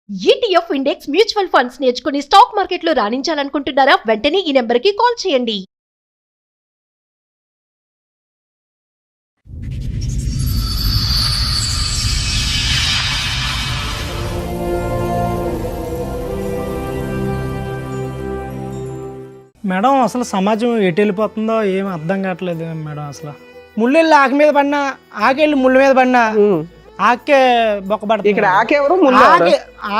ETF index mutual funds నేర్చుకుని stock మార్కెట్లో రాణించాలనుకుంటున్నారా? వెంటనే ఈ నెంబర్కి కాల్ చేయండి. మేడం అసలు సమాజం ఎటు వెళ్ళిపోతుందో ఏం అర్థం కావట్లేదు మేడం. అసలు ముళ్ళెళ్ళి ఆకు మీద పడినా, ఆకెళ్ళి ముళ్ళ మీద పడినా ఆకే బొక్కబడుతుంది. ఇక్కడ ఆకెవరు?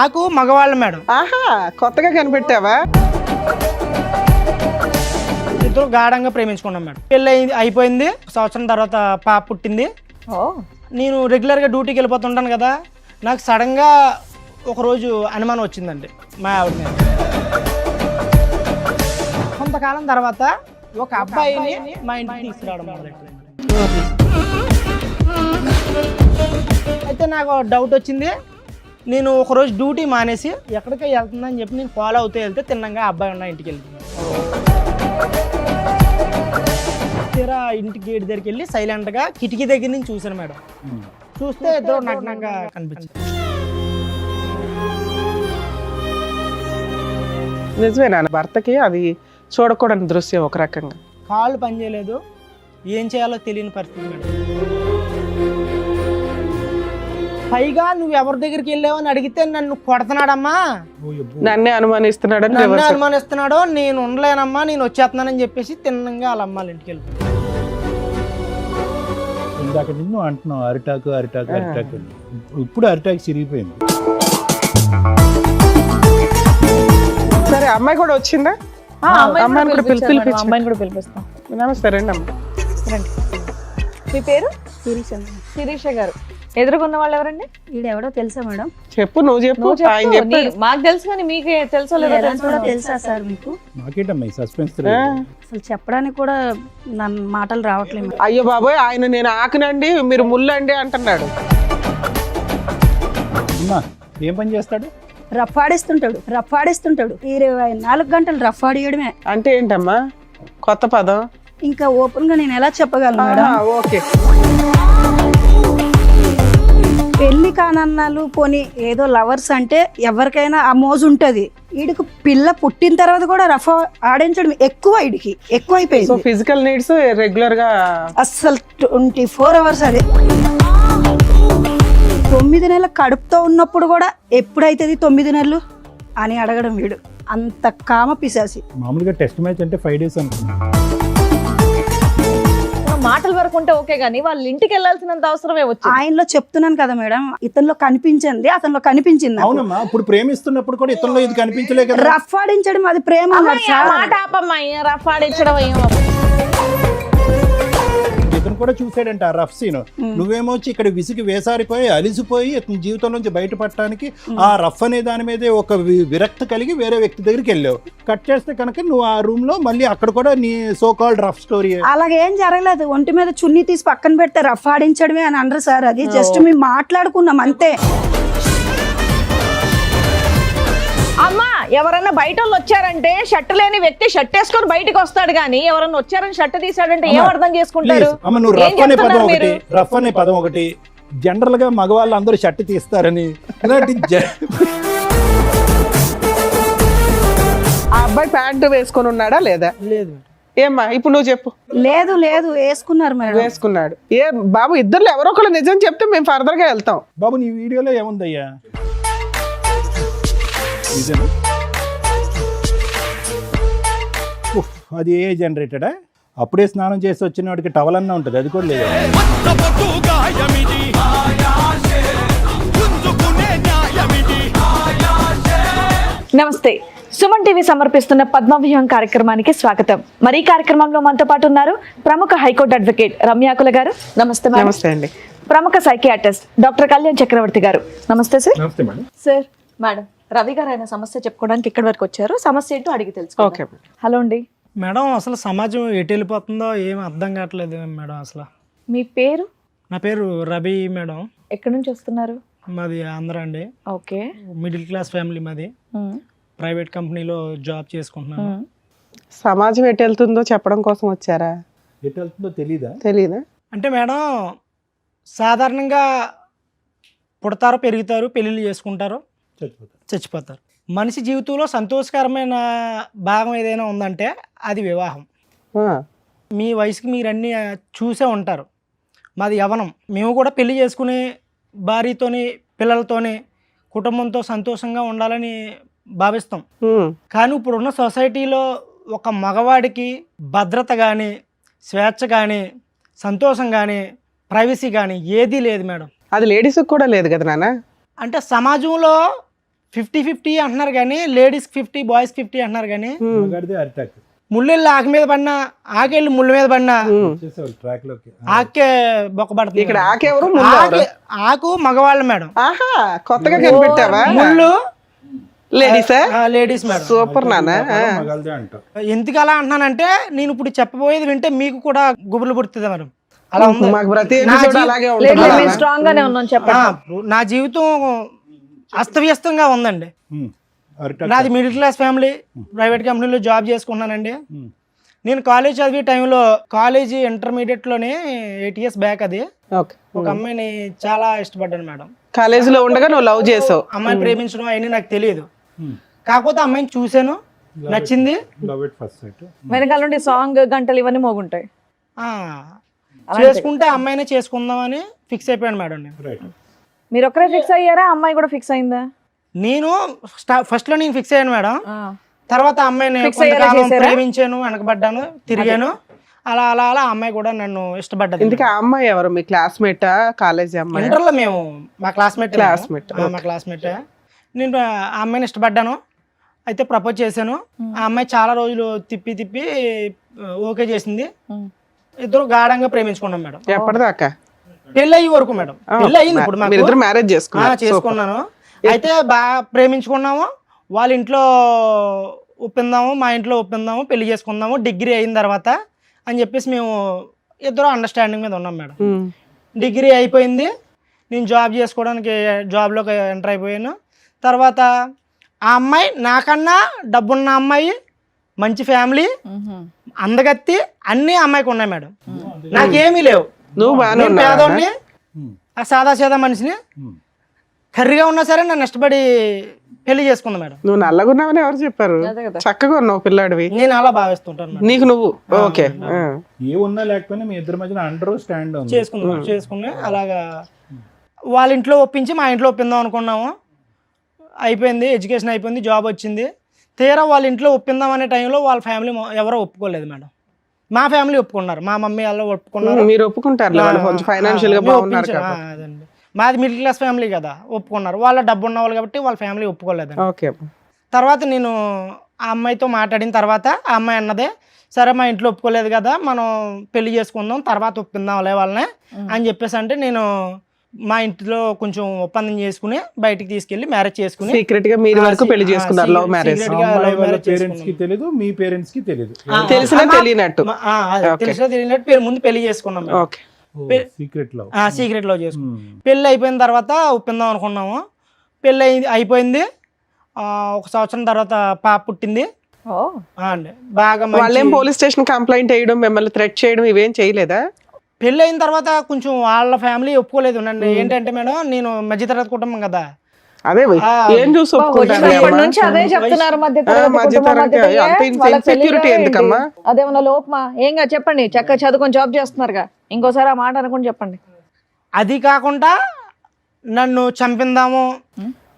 ఆకు మగవాళ్ళు మేడం. ఆహా, కొత్తగా కనిపెట్టావా? ఇద్దరు గాఢంగా ప్రేమించుకున్నాం మేడం. పెళ్ళి అయిపోయింది, సంవత్సరం తర్వాత పాప పుట్టింది. నేను రెగ్యులర్గా డ్యూటీకి వెళ్ళిపోతుంటాను కదా, నాకు సడన్గా ఒకరోజు అనుమానం వచ్చిందండి మా ఆవిడ మీద. కొంతకాలం తర్వాత ఒక అబ్బాయిని మా ఇంటికి తీసుకురావడం మొదలెట్టింది. అయితే నాకు డౌట్ వచ్చింది. నేను ఒకరోజు డ్యూటీ మానేసి ఎక్కడికి వెళ్తుందని చెప్పి నేను ఫాలో అవుతూ వెళ్తే తిన్నంగా అబ్బాయి ఉన్న ఇంటికి వెళ్తున్నాను. తీరా ఇంటి గేట్ దగ్గరికి వెళ్ళి సైలెంట్గా కిటికీ దగ్గర నుంచి చూశాను మేడం. చూస్తే ఇద్దరు నగ్నంగా కనిపించింది. నిజమేనా? భర్తకి అది చూడకూడని దృశ్యం ఒక రకంగా. కాళ్ళు పనిచేయలేదు, ఏం చేయాలో తెలియని పరిస్థితి మేడం. పైగా నువ్వు ఎవరి దగ్గరికి వెళ్ళావు అని అడిగితే నన్ను కొడుతున్నాడమ్మా, నన్నే అనుమానిస్తున్నాడు, నన్ను అనుమానిస్తున్నాడు, నేను ఉండలేనమ్మా, నేను వచ్చేస్తున్నానని చెప్పేసి తిన్నంగా వాళ్ళ అమ్మాళ్ళ ఇంటికి వెళ్ళిపోయాను. ఇందాక నిన్ను అంటున్నావు అరిటాకు అరిటాకు అరిటాకు, ఇప్పుడు అరిటాకు చిరిగిపోయింది. సరే, అమ్మాయి కూడా వచ్చిందా? అమ్మాయిని కూడా పిలిపిస్తాం. నమస్తే, రండి అమ్మ. రండి. మీ పేరు? శిరీష గారు. ఎదురుకున్న వాళ్ళు ఎవరండి? ఈడెవడో తెలుసా మేడం? చెప్పు, నువ్వు చెప్పు. మాకు తెలుసు కానీ మీకు తెలుసో లేదో తెలుసా సార్ మీకు? నాకేంటమ్మా సస్పెన్స్? అసలు చెప్పడానికి కూడా నా మాటలు రావట్లేదు. అయ్యో బాబోయ్, ఆయన నేను ఆకునండి మీరు ముళ్ళండి అంటున్నాడు. ఏం పని చేస్తాడు? రఫాడిస్తుంటాడు 24 గంటలు రఫాడియడమే. అంటే ఏంటమ్మా కొత్త పదం? ఇంకా ఓపెన్ గా నేను ఎలా చెప్పగలను మేడం? ఓకే. పెళ్లి కానన్నాలు పోనీ ఏదో లవర్స్ అంటే ఎవరికైనా ఆ మోజు ఉంటది. వీడికి పిల్ల పుట్టిన తర్వాత కూడా రఫా ఆడించడం ఎక్కువైపోయింది. సో ఫిజికల్ నీడ్స్ రెగ్యులర్ గా అస్సలు 24 hours అదే. 9 నెలల కడుపుతో ఉన్నప్పుడు కూడా ఎప్పుడైతుంది 9 నెలలు అని అడగడం వీడు. అంత కామ పిశాసి. మామూలుగా టెస్ట్ మ్యాచ్ అంటే 5 days అనుకున్నా. మాటల వరకు ఉంటే ఓకే గానీ వాళ్ళ ఇంటికి వెళ్ళాల్సినంత అవసరమే వచ్చింది. ఆయనలో చెప్తున్నాను కదా మేడం, ఇతనిలో కనిపించింది అతనిలో కనిపించింది. అవునమ్మా, ఇప్పుడు ప్రేమిస్తున్నప్పుడు కూడా ఇతనిలో ఇది కనిపించలే కదా. రఫ్ ఆడించడం అది ప్రేమ. మాట ఆపమ్మా, రఫ్ ఆడించడం ఇతను కూడా చూసాడంట ఆ రఫ్ సీన్. నువ్వేమో వచ్చి ఇక్కడ విసిగి వేసారిపోయి అలిసిపోయి ఇతని జీవితం నుంచి బయటపడటానికి ఆ రఫ్ అనే దాని మీదే ఒక విరక్తి కలిగి వేరే వ్యక్తి దగ్గరికి వెళ్ళావు. కట్ చేస్తే కనుక నువ్వు ఆ రూమ్ లో మళ్ళీ అక్కడ కూడా నీ సో కాల్డ్ రఫ్ స్టోరీ. అలాగేం జరగలేదు. ఒంటి మీద చున్నీ తీసి పక్కన పెడితే రఫ్ ఆడించడమే అని అనరు సార్. అది జస్ట్ మేము మాట్లాడుకున్నాం అంతే. అమ్మా, ఎవరన్నా బయట వాళ్ళు వచ్చారంటే షర్ట్ లేని వ్యక్తి షర్ట్ వేసుకొని బయటకు వస్తాడు కానీ ఎవరన్నా వచ్చారని షర్ట్ తీసాడంటే ఏం అర్థం చేసుకుంటారు? నువ్వు రఫ్ అనే పదం ఒకటి జనరల్ గా మగవాళ్ళు అందరూ షర్ట్ తీస్తారని. ఆ అబ్బాయి ప్యాంటు వేసుకొని ఉన్నాడా లేదా? లేదు. ఏమ్మా ఇప్పుడు నువ్వు చెప్పు. లేదు వేసుకున్నారు మేడం. వేసుకున్నాడు. ఏ బాబు, ఇద్దరు ఎవరో ఒకరు నిజం చెప్తే మేము ఫర్దర్ గా వెళ్తాం. బాబు, నీ వీడియోలో ఏముందయ్యా? అది ఏ జనరేటెడా? అప్పుడే స్నానం చేసి వచ్చిన వాడికి టవల్ అన్నా ఉంటుంది, అది కూడా లేదు. నమస్తే. సుమన్ టీవీ సమర్పిస్తున్న పద్మవ్యూహం కార్యక్రమానికి స్వాగతం. మరి ఈ కార్యక్రమంలో మనతో పాటు ఉన్నారు ప్రముఖ హైకోర్టు అడ్వకేట్ రమ్యాకుల గారు. నమస్తే. నమస్తే అండి. ప్రముఖ సైకియాట్రిస్ట్ డాక్టర్ కళ్యాణ్ చక్రవర్తి గారు. నమస్తే సార్. నమస్తే మేడం. సార్, మేడం రవి గారు ఆయన సమస్య చెప్పుకోవడానికి ఇక్కడి వరకు వచ్చారు. సమస్య ఏంటో అడిగి తెలుసుకో. హలో అండి మేడం, అసలు సమాజం ఎటు వెళ్ళిపోతుందో ఏం అర్థం కావట్లేదు మేడం. అసలు మీ పేరు? నా పేరు రవి మేడం. ఎక్కడి నుంచి వస్తున్నారు? మాది ఆంధ్ర అండి. ఓకే. మిడిల్ క్లాస్ ఫ్యామిలీ మాది. ప్రైవేట్ కంపెనీలో జాబ్ చేసుకుంటున్నాను. సమాజం ఎటు వెళ్తుందో చెప్పడం కోసం వచ్చారా? ఎటు వెళ్తుందో తెలీదా? అంటే మేడం, సాధారణంగా పుడతారు, పెరుగుతారు, పెళ్ళిళ్ళు చేసుకుంటారు, చచ్చిపోతారు. మనిషి జీవితంలో సంతోషకరమైన భాగం ఏదైనా ఉందంటే అది వివాహం. ఆ, మీ వయసుకి మీరు అన్నీ చూసే ఉంటారు. మాది యవ్వనం. మేము కూడా పెళ్లి చేసుకుని భార్యతోని పిల్లలతోని కుటుంబంతో సంతోషంగా ఉండాలని భావిస్తాం. ఉమ్, కానీ ఇప్పుడున్న సొసైటీలో ఒక మగవాడికి భద్రత కానీ స్వేచ్ఛ కానీ సంతోషం కానీ ప్రైవసీ కానీ ఏదీ లేదు మేడం. అది లేడీస్ కూడా లేదు కదా నాన్న. అంటే సమాజంలో 50-50 అంటున్నారు కానీ లేడీస్ 50 బాయ్స్ 50 అంటున్నారు కానీ ముళ్ళెళ్ళి ఆకు మీద పడినా ఆకెళ్ళి ముళ్ళ మీద పడినా ఆకే బొక్కబడుతుంది. ఇక్కడ ఆకెవరు ముళ్ళు ఎవరు? ఆకు మగవాళ్ళు మేడం, ఆహా, కొత్తగా కనిపెట్టావా? ముళ్ళు లేడీసా? Ladies madam. సూపర్ నాన్న. ఎందుకు అలా అంటున్నానంటే నేను ఇప్పుడు చెప్పబోయేది వింటే మీకు కూడా గుబులు పుడుతుంది మేడం. అలా ఉంది. మాకు ప్రతి నా ఎపిసోడ్ జీ- అలాగే లేదు ఉంటుంది లేదు, నాన్న. మేము స్ట్రాంగ్ గానే ఉన్నాం చెప్పండి. నా జీవితం అస్తవ్యస్తంగా ఉందండి. నాది మిడిల్ క్లాస్ ఫ్యామిలీ, ప్రైవేట్ కంపెనీలో జాబ్ చేసుకున్నానండి. నేను కాలేజ్ చదివే టైంలో కాలేజీ ఇంటర్మీడియట్లోనే 8 years బ్యాక్ అది ఓకే. ఒక అమ్మాయిని చాలా ఇష్టపడ్డాను మేడం. కాలేజీలో ఉండగా నువ్వు లవ్ చేసావు. అమ్మాయి ప్రేమించడం అవన్నీ నాకు తెలియదు. కాకపోతే అమ్మాయిని చూశాను, నచ్చింది. వెనకాల నుండి సాంగ్ గంటలు ఇవన్నీ మోగుంటాయి. ఆ, చేసుకుంటే అమ్మాయినే చేసుకుందామని ఫిక్స్ అయిపోయాను మేడం నేను. మీరు ఒక్కరే ఫిక్స్ అయ్యారా, అమ్మాయి కూడా ఫిక్స్ అయిందా? నేను ఫస్ట్ లో నేను ఫిక్స్ అయ్యాను మేడం. ఆ. తర్వాత అమ్మాయిని Fix అయ్యేలా కొంతకాలం చేశారా? ప్రేమించాను, వెనకబడ్డాను, తిరిగాను. అలా అలా అలా అమ్మాయి కూడా నన్ను ఇష్టపడ్డది. ఇందుకే ఆ అమ్మాయి ఎవరు? మీ క్లాస్మేటా? కాలేజీ అమ్మాయి? ఇంటర్లో మేము మా క్లాస్మేట్. Classmate, మా క్లాస్మేట్. నేను ఆ అమ్మాయిని ఇష్టపడ్డాను, అయితే ప్రపోజ్ చేశాను. ఆ అమ్మాయి చాలా రోజులు తిప్పి తిప్పి ఓకే చేసింది. ఇద్దరు గాఢంగా ప్రేమించుకున్నాం మేడం. ఎప్పటిదాకా? పెళ్ళి అయ్యే వరకు మేడం. పెళ్ళి అయ్యింది ఇప్పుడు మాకు. మీరిద్దరు మ్యారేజ్ చేసుకున్నారు? చేసుకున్నాను. అయితే బాగా ప్రేమించుకున్నాము. వాళ్ళ ఇంట్లో ఒప్పిందాము, మా ఇంట్లో ఒప్పిందాము, పెళ్లి చేసుకుందాము డిగ్రీ అయిన తర్వాత అని చెప్పేసి మేము ఇద్దరు అండర్స్టాండింగ్ మీద ఉన్నాం మేడం. డిగ్రీ అయిపోయింది, నేను జాబ్ చేసుకోవడానికి జాబ్లోకి ఎంటర్ అయిపోయాను. తర్వాత ఆ అమ్మాయి నాకన్నా డబ్బున్న అమ్మాయి, మంచి ఫ్యామిలీ, అందగత్తి అన్నీ అమ్మాయికి ఉన్నాయి మేడం. నాకేమీ లేవు. నువ్వు బాగానే నేను ఉన్నావా? పేదోడిని, ఆ సాదా సీదా మనిషిని. కర్రీగా ఉన్నా సరే నన్ను ఇష్టపడి పెళ్లి చేసుకుంది మేడం. నువ్వు నల్లగున్నావని ఎవరు చెప్పారు? అదే కదా. చక్కగా ఉన్నావు పిల్లాడివి. నేను అలా భావిస్తుంటాను మేడం. నీకు నువ్వు ఓకే. ఏ ఉన్నా లేకపోయినా మీ ఇద్దరి మధ్యన అండర్ స్టాండ్ ఉంది. చేసుకుని అలాగా వాళ్ళ ఇంట్లో ఒప్పించి మా ఇంట్లో ఒప్పిందాం అనుకున్నాము. అయిపోయింది, ఎడ్యుకేషన్ అయిపోయింది, జాబ్ వచ్చింది. తీరా వాళ్ళ ఇంట్లో ఒప్పిందాం అనే టైంలో వాళ్ళ ఫ్యామిలీ ఎవరో ఒప్పుకోలేదు మేడం. మా ఫ్యామిలీ ఒప్పుకున్నారు, మా మమ్మీ వాళ్ళు ఒప్పుకున్నారు. మీరు ఒప్పుకుంటారు వాళ్ళు కొంచెం ఫైనాన్షియల్ గా బాగున్నారు కదా. అదండి, మాది మిడిల్ క్లాస్ ఫ్యామిలీ కదా, ఒప్పుకున్నారు. వాళ్ళ డబ్బు ఉన్న వాళ్ళు కాబట్టి వాళ్ళ ఫ్యామిలీ ఒప్పుకోలేదండి. ఓకే. తర్వాత నేను ఆ అమ్మాయితో మాట్లాడిన తర్వాత ఆ అమ్మాయి అన్నదే, సరే మా ఇంట్లో ఒప్పుకోలేదు కదా, మనం పెళ్లి చేసుకుందాం, తర్వాత ఒప్పిందాంలే వాళ్ళని అని చెప్పేసి అంటే నేను మా ఇంట్లో కొంచెం ఒప్పందం చేసుకుని బయటికి తీసుకెళ్లి మ్యారేజ్ చేసుకుని సీక్రెట్ గా మీరు వరకు పెళ్లి చేసుకున్నారు. Love marriage. పేరెంట్స్ కి తెలియదు, మీ పేరెంట్స్ కి తెలియదు. తెలిసినా తెలియనట్టు. తెలిసినా తెలియనట్టు ముందు పెళ్లి చేసుకున్నాం మేము. ఓకే. Secret love. సీక్రెట్ లో చేసుకున్నాం. పెళ్లి అయిపోయిన తర్వాత ఒప్పిందాం అనుకున్నాము. పెళ్లి అయిపోయింది. 1 సంవత్సరం తర్వాత పాప పుట్టింది. అండి బాగా వాళ్ళేం పోలీస్ స్టేషన్ కంప్లైంట్ వేయడం, మిమ్మల్ని థ్రెట్ చేయడం ఇవేం చేయలేదా? పెళ్ళి అయిన తర్వాత కొంచెం వాళ్ళ ఫ్యామిలీ ఒప్పుకోలేదు నన్ను. ఏంటంటే మేడం, నేను మధ్యతరగతి కుటుంబం కదా. అదే ఏం చూసి ఒప్పుకుంటారు? ఇప్పటి నుంచి అదే చెప్తున్నారు, ఇన్సెక్యూరిటీ ఎందుకమ్మా? అదేమన్నా లోపమా? ఏంగా చెప్పండి, చక్కగా చదువుకొని జాబ్ చేస్తున్నారుగా, ఇంకోసారి ఆ మాట అనుకుని చెప్పండి. అది కాకుండా నన్ను చంపిందాము,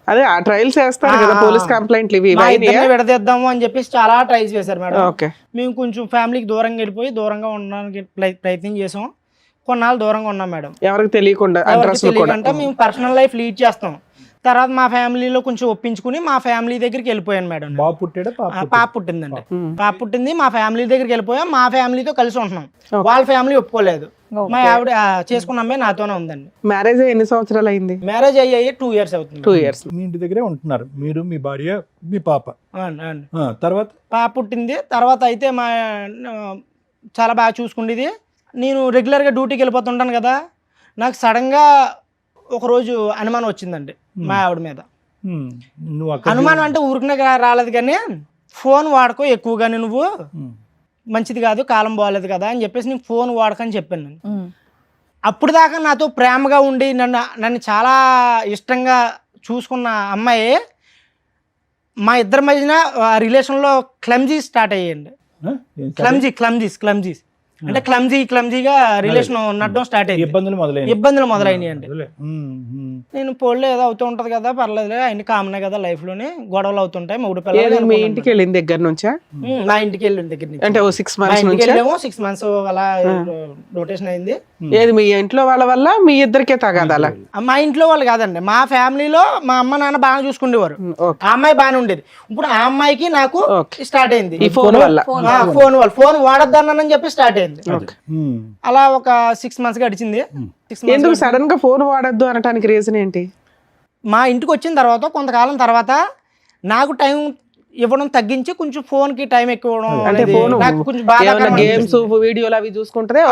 అదే ఆ ట్రయల్స్ చేస్తారు కదా పోలీస్ కంప్లైంట్లు ఇవి విడదీద్దాము అని చెప్పేసి చాలా ట్రైల్స్ చేశారు మేడం. ఓకే. మేము కొంచెం ఫ్యామిలీకి దూరంగా వెళ్ళిపోయి దూరంగా ఉండడానికి ప్రయత్నం చేసాం. కొన్నాళ్ళు దూరంగా ఉన్నాం మేడం. ఎవరికి తెలియకుండా తెలియకుండా మేము పర్సనల్ లైఫ్ లీడ్ చేస్తాం. తర్వాత మా ఫ్యామిలీలో కొంచెం ఒప్పించుకుని మా ఫ్యామిలీ దగ్గరికి వెళ్ళిపోయాను మేడం. బాబు పుట్టాడా? పాప పుట్టిందండి. పాప పుట్టింది, మా ఫ్యామిలీ దగ్గరికి వెళ్ళిపోయాం. మా ఫ్యామిలీతో కలిసి ఉంటున్నాం. వాళ్ళ ఫ్యామిలీ ఒప్పుకోలేదు. మా ఆవిడ చేసుకున్న అమ్మాయి నాతోనే ఉందండి. మ్యారేజ్ ఎన్ని సంవత్సరాలు అయింది? మ్యారేజ్ అయ్యి 2 years అవుతుంది. 2 years. మీ ఇంటి దగ్గరే ఉంటున్నారు మీరు, మీ భార్య, మీ పాప. అండి. తర్వాత పాప పుట్టింది. తర్వాత అయితే మా చాలా బాగా చూసుకుండేది. నేను రెగ్యులర్గా డ్యూటీకి వెళ్ళిపోతుంటాను కదా, నాకు సడన్గా ఒకరోజు అనుమానం వచ్చిందండి మా ఆవిడ మీద. నువ్వు అనుమానం అంటే ఊరికనే రాలేదు కానీ, ఫోన్ వాడుకో ఎక్కువగానే, నువ్వు మంచిది కాదు, కాలం బాగాలేదు కదా అని చెప్పేసి నేను ఫోన్ వాడకని చెప్పాను నేను. అప్పుడు దాకా నాతో ప్రేమగా ఉండి నన్ను చాలా ఇష్టంగా చూసుకున్న అమ్మాయి మా ఇద్దరి మధ్యన రిలేషన్లో క్లమ్జీ స్టార్ట్ అయ్యాయండి. క్లమ్జీస్ అంటే క్లమ్జీగా రిలేషన్ ఉండడం స్టార్ట్ అయ్యింది. ఇబ్బందులు మొదలైనాయి అండి. నేను పోలే ఏదో అవుతూ ఉంటది కదా, పర్లేదు అన్ని కామనే కదా లైఫ్ లోని, గొడవలు అవుతుంటాయి. మూడు పిల్లలు మీ ఇంటికి వెళ్ళిన దగ్గర నుంచా? నా ఇంటికి వెళ్ళిన దగ్గర నుంచి అంటే 6 months నుంచి 6 months అలా రొటేషన్ అయింది. ఏది మీ ఇంట్లో వాళ్ళ వల్ల మీ ఇద్దరికే తగాదాలా? మా ఇంట్లో వాళ్ళు కాదండి, మా ఫ్యామిలీలో మా అమ్మ నాన్న బాగా చూసుకునేవారు. ఆ అమ్మాయి బాగానే ఉండేది. ఇప్పుడు ఆ అమ్మాయికి నాకు స్టార్ట్ అయింది ఈ ఫోన్ వల్ల. ఫోన్ వాడొద్దన్నానని చెప్పి స్టార్ట్ అయింది. అలా ఒక 6 months గడిచింది. ఎందుకు సడన్ గా ఫోన్ వాడద్దు అనడానికి రీజన్ ఏంటి? మా ఇంటికి వచ్చిన తర్వాత కొంతకాలం తర్వాత నాకు టైం ఇవ్వడం తగ్గించి కొంచెం ఫోన్ కి టైం ఎక్కువ ఇవ్వడం, అంటే ఫోన్ కొంచెం బాగా గేమ్స్ వీడియోలు అవి చూసుకుంటే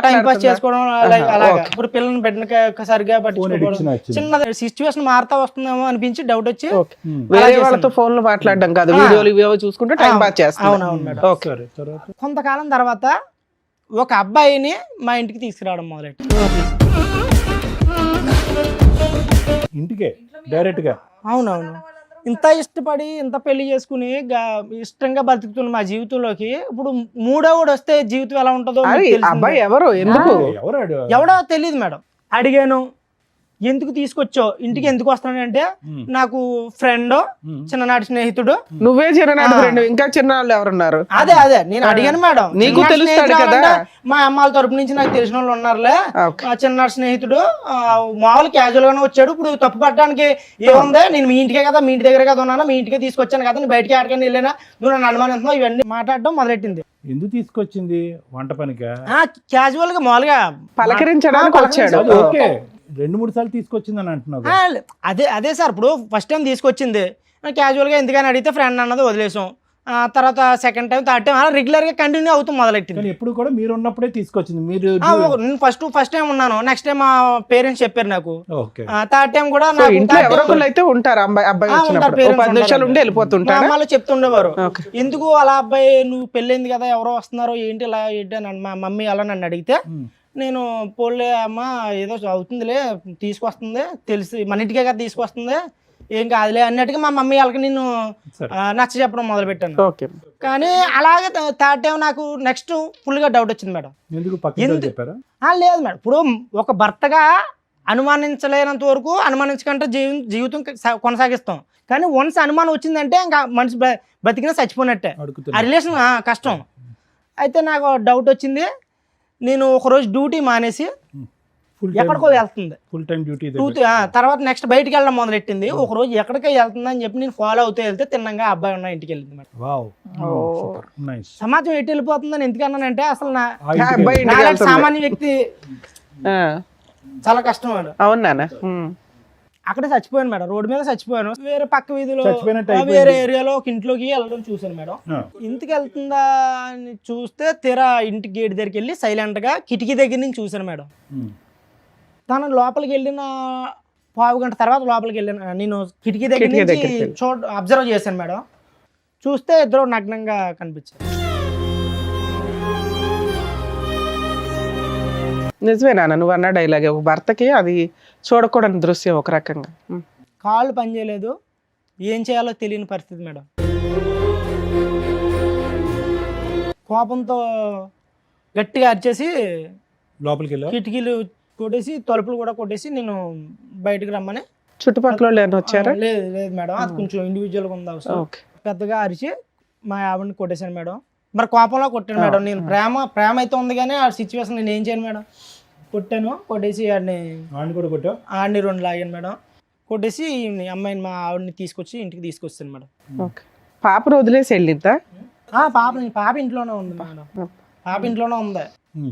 టైం పాస్ చేసుకోవడం అలాగా. ఇప్పుడు పిల్లల్ని పెట్టిన సరిగా పట్టించుకోవడం, చిన్న సిచ్యువేషన్ మారుతా వస్తుందేమో అనిపించి డౌట్ వచ్చి వేరే వాళ్ళతో ఫోన్ లో మాట్లాడడం కాదు, వీడియోలు ఇవేవో చూసుకుంటే టైం పాస్ చేస్తాం. అవునవును మేడం. కొంతకాలం తర్వాత ఒక అబ్బాయిని మా ఇంటికి తీసుకురావడం మొదలెట్టి ఇంటికే డైరెక్ట్ గా. అవునవును. ఇంత ఇష్టపడి ఇంత పెళ్లి చేసుకుని ఇష్టంగా బతుకుతున్న మా జీవితంలోకి ఇప్పుడు మూడోవాడు వస్తే జీవితం ఎలా ఉంటుందో అబ్బాయి ఎవరు, ఎందుకు, ఎవడో తెలియదు మేడం. అడిగాను, ఎందుకు తీసుకొచ్చో ఇంటికి, ఎందుకు వస్తానంటే నాకు ఫ్రెండ్, చిన్ననాటి స్నేహితుడు. నువ్వే చిన్ననాటి ఫ్రెండ్, ఇంకా చిన్నవాళ్ళు ఎవరున్నారు? అదే నేను అడిగాను మేడం. నీకు తెలుస్తాడు కదా, మా అమ్మాల తరపు నుంచి నాకు తెలిసిన వాళ్ళు ఉన్నారులే, చిన్ననాటి స్నేహితుడు మామూలు క్యాజువల్ గానే వచ్చాడు. ఇప్పుడు తప్పు పట్టడానికి ఏముంది, నేను మీ ఇంటికే కదా, మీ ఇంటి దగ్గర కదా ఉన్నాను, మీ ఇంటికే తీసుకొచ్చాను కదా, నేను బయటికి ఆడకని వెళ్ళినా, నువ్వు నన్ను అనుమానిస్తున్నావు, ఇవన్నీ మాట్లాడడం మొదలెట్టింది. ఎందుకు తీసుకొచ్చింది? వంట పనిగా? క్యాజువల్ గా మామూలుగా పలకరించడానికి వచ్చాడు. ఓకే, 2-3 సార్లు తీసుకొచ్చింది అని అంటున్నావు. అదే సార్, ఇప్పుడు ఫస్ట్ టైం తీసుకొచ్చింది క్యాజువల్గా ఎందుకని అడిగితే ఫ్రెండ్ అన్నది వదిలేసాం. తర్వాత సెకండ్ టైం, థర్డ్ టైం అలా రెగ్యులర్గా కంటిన్యూ అవుతూ మొదలెట్టింది. ఎప్పుడు కూడా మీరు ఉన్నప్పుడే తీసుకొచ్చింది? మీరు నేను ఫస్ట్ టైం ఉన్నాను, నెక్స్ట్ టైం మా పేరెంట్స్ చెప్పారు నాకు, థర్డ్ టైం కూడా అయితే ఉంటారు. అమ్మాయిలు చెప్తుండేవారు, ఎందుకు అలా అబ్బాయి నువ్వు పెళ్ళైంది కదా, ఎవరో వస్తున్నారో ఏంటి ఇలా ఏంటి అని మా మమ్మీ అలా నన్ను అడిగితే, నేను పోలే అమ్మ ఏదో అవుతుందిలే, తీసుకొస్తుంది, తెలిసి మన ఇంటికే కదా తీసుకొస్తుంది, ఏం కాదులే అన్నట్టుగా మా మమ్మీ వాళ్ళకి నేను నచ్చ చెప్పడం మొదలు పెట్టాను. కానీ అలాగే థర్డ్ టైం నాకు నెక్స్ట్ ఫుల్ గా డౌట్ వచ్చింది మేడం. లేదు మేడం, ఇప్పుడు ఒక భర్తగా అనుమానించలేనంత వరకు అనుమానించకంటే జీవితం కొనసాగిస్తాం. కానీ వన్స్ అనుమానం వచ్చిందంటే ఇంకా మనిషి బతికినా చచ్చిపోయినట్టే, ఆ రిలేషన్ కష్టం. అయితే నాకు డౌట్ వచ్చింది. నేను ఒకరోజు డ్యూటీ మానేసి ఎక్కడికో వెళ్తుంది, ఫుల్ టైం డ్యూటీ. తర్వాత నెక్స్ట్ బయటికి వెళ్ళడం మొదలెట్టింది. ఒక రోజు ఎక్కడికో వెళ్తుంది అని చెప్పి నేను ఫాలో అవుతూ వెళ్తే తిన్నంగా అబ్బాయి ఉన్న ఇంటికి వెళ్ళింది మేడం. సమాజం ఎటు వెళ్ళిపోతుందని ఎందుకన్నానంటే, అసలు నా సామాన్య వ్యక్తి చాలా కష్టం మేడం. అవునా? అక్కడే చచ్చిపోయాను మేడం, రోడ్డు మీద చచ్చిపోయాను. వేరే పక్క వీధిలో వేరే ఏరియాలో ఒక ఇంట్లోకి వెళ్ళడం చూసాను మేడం. ఇంటికి వెళ్తుందా అని చూస్తే తీరా ఇంటి గేట్ దగ్గరికి వెళ్ళి సైలెంట్ గా కిటికీ దగ్గర నుంచి చూసాను మేడం. తను లోపలికి వెళ్ళిన 1/2 గంట తర్వాత లోపలికి వెళ్ళిన నేను కిటికీ దగ్గర నుంచి అబ్జర్వ్ చేశాను మేడం. చూస్తే ఇద్దరు నగ్నంగా కనిపించారు. నిజమేనా నువ్వు అన్న డైలాగ్? ఒక భర్తకి అది చూడకూడని దృశ్యం ఒక రకంగా. కాళ్ళు పనిచేయలేదు, ఏం చేయాలో తెలియని పరిస్థితి మేడం. కోపంతో గట్టిగా అరిచేసి లోపలికి వెళ్ళి కిటికీలు కొట్టేసి తలుపులు కూడా కొట్టేసి నేను బయటకు రమ్మని. చుట్టుపక్కల వచ్చారా? లేదు మేడం, అది కొంచెం ఇండివిజువల్గా ఉంది అవసరం. పెద్దగా అరిచి మా ఆవిడని కొట్టేశాను మేడం. మరి కోపంలో కొట్టాను మేడం. నేను ప్రేమ అయితే ఉంది కానీ ఆ సిచ్యువేషన్ నేను ఏం చేయను మేడం. కొట్టేసి ఆడిని 2 లాగాను మేడం. కొట్టేసి అమ్మాయిని మా ఆవిడని తీసుకొచ్చి ఇంటికి తీసుకొచ్చాను మేడం. పాపను వదిలేసి వెళ్ళిద్దా? పాప ఇంట్లోనే ఉంది మేడం, పాప ఇంట్లోనే ఉంది.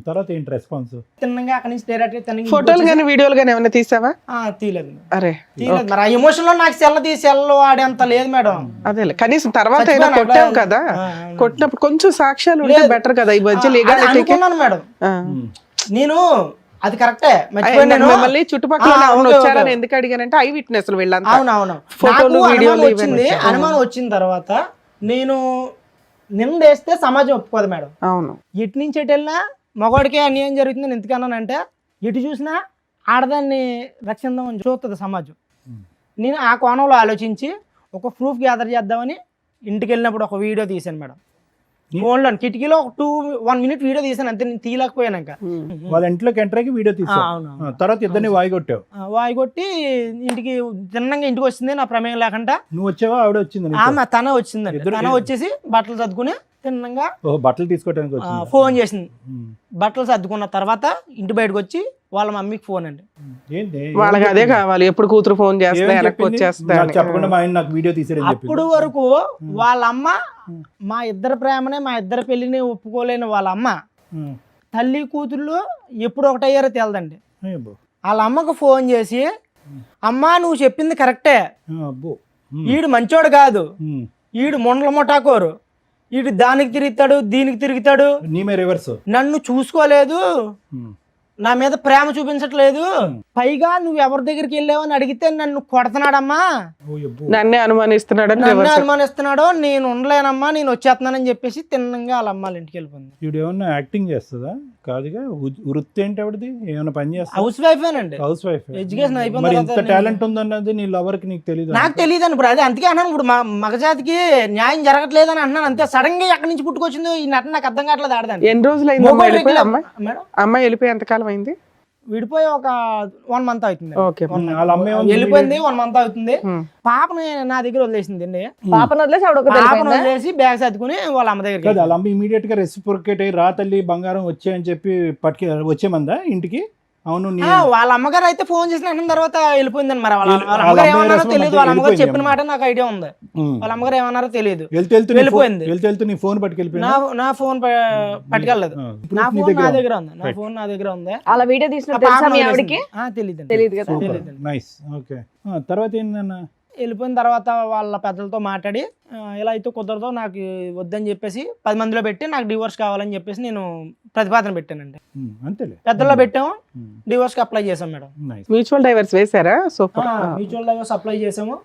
తర్వాత ఏంటి రెస్పాన్స్? తిన్నగా అక్కడి నుంచి డైరెక్ట్ ఫోటోలు కానీ వీడియోలు కానీ ఏమైనా తీసావా? తీయలేదు. అరే తీయలేదు మరి, ఆ ఎమోషన్ లో నాకు సెల్ ఆడేంత లేదు మేడం. అదే కనీసం తర్వాత అయినా కొట్టావు కదా, కొట్టినప్పుడు కొంచెం సాక్ష్యాలు ఉంటే బెటర్ కదా. ఈ మధ్య అనుకున్నాను మేడం నేను, అది కరెక్టే. మళ్ళీ చుట్టుపక్కల వచ్చారని ఎందుకు అడిగానంటే ఐ విట్నెస్ వీళ్ళంతా. అవునవును, ఫోటోలు వీడియోలు వచ్చింది. అనుమానం వచ్చిన తర్వాత నేను నిందేస్తే సమాజం ఒప్పుకోదు మేడం. అవును, ఎటు నుంచి ఎటు వెళ్ళినా మగవాడికే అన్యాయం జరుగుతుందని ఎందుకన్నానంటే, ఎటు చూసినా ఆడదాన్ని రక్షిద్దామని చూస్తుంది సమాజం. నేను ఆ కోణంలో ఆలోచించి ఒక ప్రూఫ్ గ్యాదర్ చేద్దామని ఇంటికి వెళ్ళినప్పుడు ఒక వీడియో తీశాను మేడం. ఫోన్లో కిటికీలో ఒక 1 minute వీడియో తీసాను అంతే, నేను తీయలేకపోయాను. వాళ్ళ ఇంట్లోకి ఎంటర్ అయ్యి వీడియో తీసావు. అవును. తర్వాత ఇద్దరిని వాయి కొట్టావు. వాయి కొట్టి ఇంటికి తిన్నంగా ఇంటికి వచ్చింది నా ప్రమేయం లేకుండా. నువ్వు వచ్చావా ఆవిడ వచ్చింది? ఆమె తన వచ్చిందండి. తన వచ్చేసి బట్టలు సర్దుకుని తిన్నంగా బట్టలు తీసుకోవడానికి వచ్చింది. ఫోన్ చేసింది. బట్టలు సర్దుకున్న తర్వాత ఇంటి బయటకు వచ్చి వాళ్ళ మమ్మీకి ఫోన్ అండి. ఏంటి వాళ్ళకి అదే కావాలి, ఎప్పుడు కూతురు ఫోన్ చేస్తా వెనక్కి వచ్చేస్తా నాకు చెప్పకుండా మా ఆయన నాకు వీడియో తీసారని చెప్పి. అప్పుడు వరకు వాళ్ళ అమ్మ మా ఇద్దరు ప్రేమనే, మా ఇద్దరు పెళ్లిని ఒప్పుకోలేని వాళ్ళ అమ్మ తల్లి కూతుళ్ళు ఎప్పుడు ఒకటయ్యారో తెలదండి. వాళ్ళ అమ్మకు ఫోన్ చేసి, అమ్మా నువ్వు చెప్పింది కరెక్టే, ఈడు మంచోడు కాదు, ఈడు మొండల ముఠాకోరు, ఈడు దానికి తిరుగుతాడు దీనికి తిరుగుతాడు, నీమే రివర్స్, నన్ను చూసుకోలేదు, నా మీద ప్రేమ చూపించట్లేదు, పైగా నువ్వు ఎవరి దగ్గరికి వెళ్ళావని అడిగితే నన్ను కొడుతున్నాడమ్మా, నన్నే అనుమానిస్తున్నాడని నన్ను అనుమానిస్తున్నాడు, నేను ఉండలేనమ్మా, నేను వచ్చేస్తున్నానని చెప్పేసి తిన్నంగా వాళ్ళ అమ్మాళ్ళ ఇంటికి వెళ్ళిపోయింది. వీడు ఏమన్నా యాక్టింగ్ చేస్తుందా? కాదుగా, వృత్తి ఏంటి ఆవిడది? ఏమైనా పని చేస్తా? హౌస్ వైఫేనండి. House wife. ఎడ్యుకేషన్ మరి అయిపోయింది. ఇంత టాలెంట్ ఉందన్నది నీ లవర్ కి నీకు తెలియదు? నాకు తెలియదండి. ఇప్పుడు అదే అందుకే అన్నాను, ఇప్పుడు మగజాతికి న్యాయం జరగట్లేదు అని అంటున్నాను అంతే. సడన్ గా ఎక్కడి నుంచి పుట్టుకొచ్చిందో ఈ నటన నాకు అర్థం కావట్లేదు. ఆడదాన్ని ఎన్ని రోజులు అయింది మేడం అమ్మాయి వెళ్ళిపోయి ఎంతకాలం అయింది? విడిపోయి ఒక 1 month అవుతుంది. ఓకే, వాళ్ళ అమ్మ ఏమన్నా వెళ్ళిపోయింది, 1 month అవుతుంది. పాపని నా దగ్గర వదిలేసింది అండి. పాపను వదిలేసి ఆవిడ ఒకతే పాపను వెళ్ళిపోయిందా? వదిలేసి బ్యాగ్ సర్దుకుని వాళ్ళ అమ్మ దగ్గరికి. కాదు, వాళ్ళ అమ్మ ఇమీడియట్ గా రెసిప్రొకేట్ అయ్యి రా తల్లి బంగారం వచ్చాయని చెప్పి వచ్చేమందా ఇంటికి? అవును. వాళ్ళ అమ్మగారు అయితే ఫోన్ చేసిన అన్న తర్వాత వెళ్ళిపోయిందండి. మరి వాళ్ళ అమ్మగారు ఏమన్నారో తెలియదు. వాళ్ళ అమ్మగారు చెప్పిన మాట నాకు ఐడియా ఉంది. వాళ్ళ అమ్మగారు ఏమన్నారో తెలియదు. వెళ్ళిపోయింది. వెళ్తే నీ ఫోన్ పట్టుకెళ్ళిపోయింది. నా ఫోన్ పట్టుకెళ్ళలేదు. నా ఫోన్ నా దగ్గర ఉంది. నా ఫోన్ నా దగ్గర ఉంది. అలా వీడియో తీసిన తెలుసా మీ ఆవిడకి? తెలియదు కదా. నైస్. ఓకే, తర్వాత ఏంటన్నా? వెళ్ళిపోయిన తర్వాత వాళ్ళ పెద్దలతో మాట్లాడి ఇలా అయితే కుదరదు, నాకు వద్దని చెప్పేసి 10 మందిలో పెట్టి నాకు డివోర్స్ కావాలని చెప్పేసి నేను ప్రతిపాదన పెట్టానండి. అంతేలే, పెద్దల్లో పెట్టాము, డివోర్స్ కి అప్లై చేసాం మేడం. మ్యూచువల్ డైవర్స్ వేసారా? సూపర్. మ్యూచువల్ డైవర్స్ అప్లై చేసాము.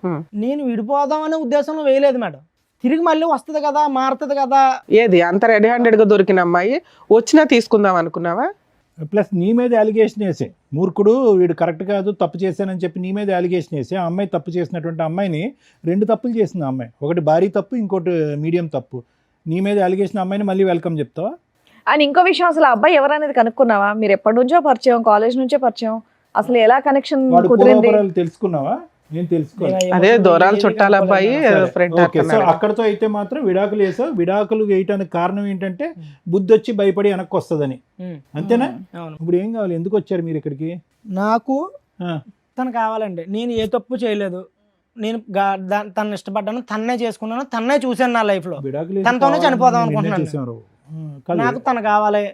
నేను విడిపోదాం అనే ఉద్దేశంలో వేయలేదు మేడం. తిరిగి మళ్ళీ వస్తుంది కదా, మారుతుంది కదా. ఏది అంత రెడీ హ్యాండెడ్ గా దొరికిన అమ్మాయి వచ్చినా తీసుకుందాం అనుకున్నావా? ప్లస్ నీ మీద అలిగేషన్ వేసే మూర్ఖుడు వీడు కరెక్ట్ కాదు, తప్పు చేశానని చెప్పి నీ మీద అలిగేషన్ వేసి ఆ అమ్మాయి తప్పు చేసినటువంటి అమ్మాయిని 2 తప్పులు చేసింది ఆ అమ్మాయి. ఒకటి భారీ తప్పు, ఇంకోటి మీడియం తప్పు. నీ మీద అలిగేషన్ అమ్మాయిని మళ్ళీ వెల్కమ్ చెప్తావా? అండ్ ఇంకో విషయం, అసలు అబ్బాయి ఎవరనేది కనుక్కున్నావా? మీరు ఎప్పటి నుంచో పరిచయం, కాలేజ్ నుంచే పరిచయం, అసలు ఎలా కనెక్షన్ వాడు కుదిరింది? పూర్వపరాలు తెలుసుకున్నావా? నేను తెలుసుకోవాలి. అదే దూరాలు చుట్టాల అబ్బాయి ఫ్రెండ్. ఓకే, సో అక్కడతో అయితే మాత్రం విడాకులు వేసావు. విడాకులు వేయటానికి కారణం ఏంటంటే బుద్ధి వచ్చి భయపడి వెనక్కి వస్తుందని, అంతేనా? ఇప్పుడు ఏం కావాలి? ఎందుకు వచ్చారు మీరు ఇక్కడికి? నాకు తను కావాలండి. నేను ఏ తప్పు చేయలేదు. నేను తను ఇష్టపడ్డాను, తన్నే చేసుకున్నాను, తన్నే చూశాను నా లైఫ్ లో. తనతోనే చనిపోదాం అనుకుంటున్నాను. నాకు తను కావాలి.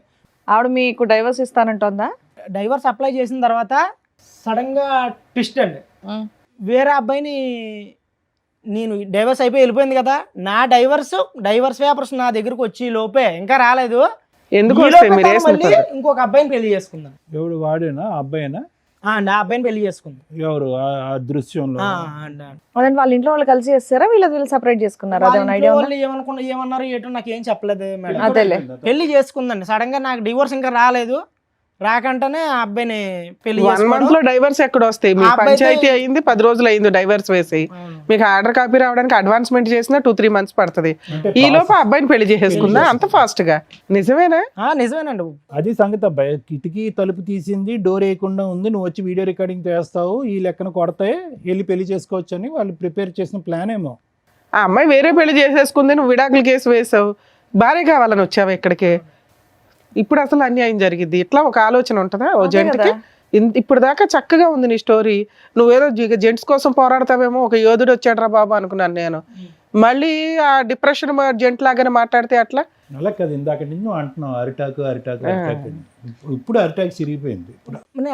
ఆవిడ మీకు డైవర్స్ ఇస్తానంటుందా? డైవర్స్ అప్లై చేసిన తర్వాత సడన్ గా ట్విస్ట్ అండి. వేరే అబ్బాయిని, నేను డైవర్స్ అయిపోయి వెళ్ళిపోయింది కదా, నా డైవర్స్ పేపర్స్ నా దగ్గరకు వచ్చి లోపే ఇంకా రాలేదు. ఎందుకు మళ్ళీ ఇంకొక అబ్బాయిని పెళ్లి చేసుకుందాం. ఎవడు? వాడేనా? అబ్బాయినా? నా అబ్బాయిని పెళ్లి చేసుకుందాం. ఎవరు ఆ దృశ్యంలో? అదే వాళ్ళ ఇంట్లో వాళ్ళు కలిసి చేస్తారా, వీళ్ళు సపరేట్ చేసుకున్నారా? అదేమైనా ఐడియా ఉందా? ఏమన్నారు ఏటో నాకు ఏం చెప్పలేదు మేడం. అదేలే, పెళ్లి చేసుకుందండి. సడన్ గా నాకు డివోర్స్ ఇంకా రాలేదు. రాకంటేనే ఆ అబ్బాయిని పెళ్లి 1 month లో డైవర్స్ ఎక్కడ వస్తాయి? మీ పంచాయతీ అయింది 10 రోజులు అయింది డైవర్స్ వేసి. మీకు ఆర్డర్ కాపీ రావడానికి అడ్వాన్స్మెంట్ చేసినా 2-3 months పడుతుంది. ఈ లోపు అబ్బాయిని పెళ్లి చేసేసుకుందా అంత ఫాస్ట్ గా? నిజమేనా? నిజమేనండి. అది సంగతి అబ్బాయి. కిటికీ తలుపు తీసింది, డోర్ వేయకుండా ఉంది, నువ్వు వచ్చి వీడియో రికార్డింగ్ చేస్తావు, ఈ లెక్కన కొడతాయి, వెళ్ళి పెళ్లి చేసుకోవచ్చు అని వాళ్ళు ప్రిపేర్ చేసిన ప్లాన్ ఏమో. ఆ అమ్మాయి వేరే పెళ్లి చేసేసుకుంది, నువ్వు విడాకుల కేసు వేసావు, భార్య కావాలని వచ్చావు ఇక్కడికి. ఇప్పుడు అసలు అన్యాయం జరిగింది. ఇట్లా ఒక ఆలోచన ఉంటుందా ఓ జంటకి? ఇప్పుడు దాకా చక్కగా ఉంది నీ స్టోరీ. నువ్వేదో జెంట్స్ కోసం పోరాడతావేమో, ఒక యోధుడు వచ్చాడు రా బాబా అనుకున్నాను నేను. మళ్ళీ ఆ డిప్రెషన్ జెంట్ లాగానే మాట్లాడితే అట్లా? అలా కదా, ఇందాక నుంచి నువ్వు అంటున్నావు అరిటాకు. ఇప్పుడు అరిటాకు చిరిగిపోయింది.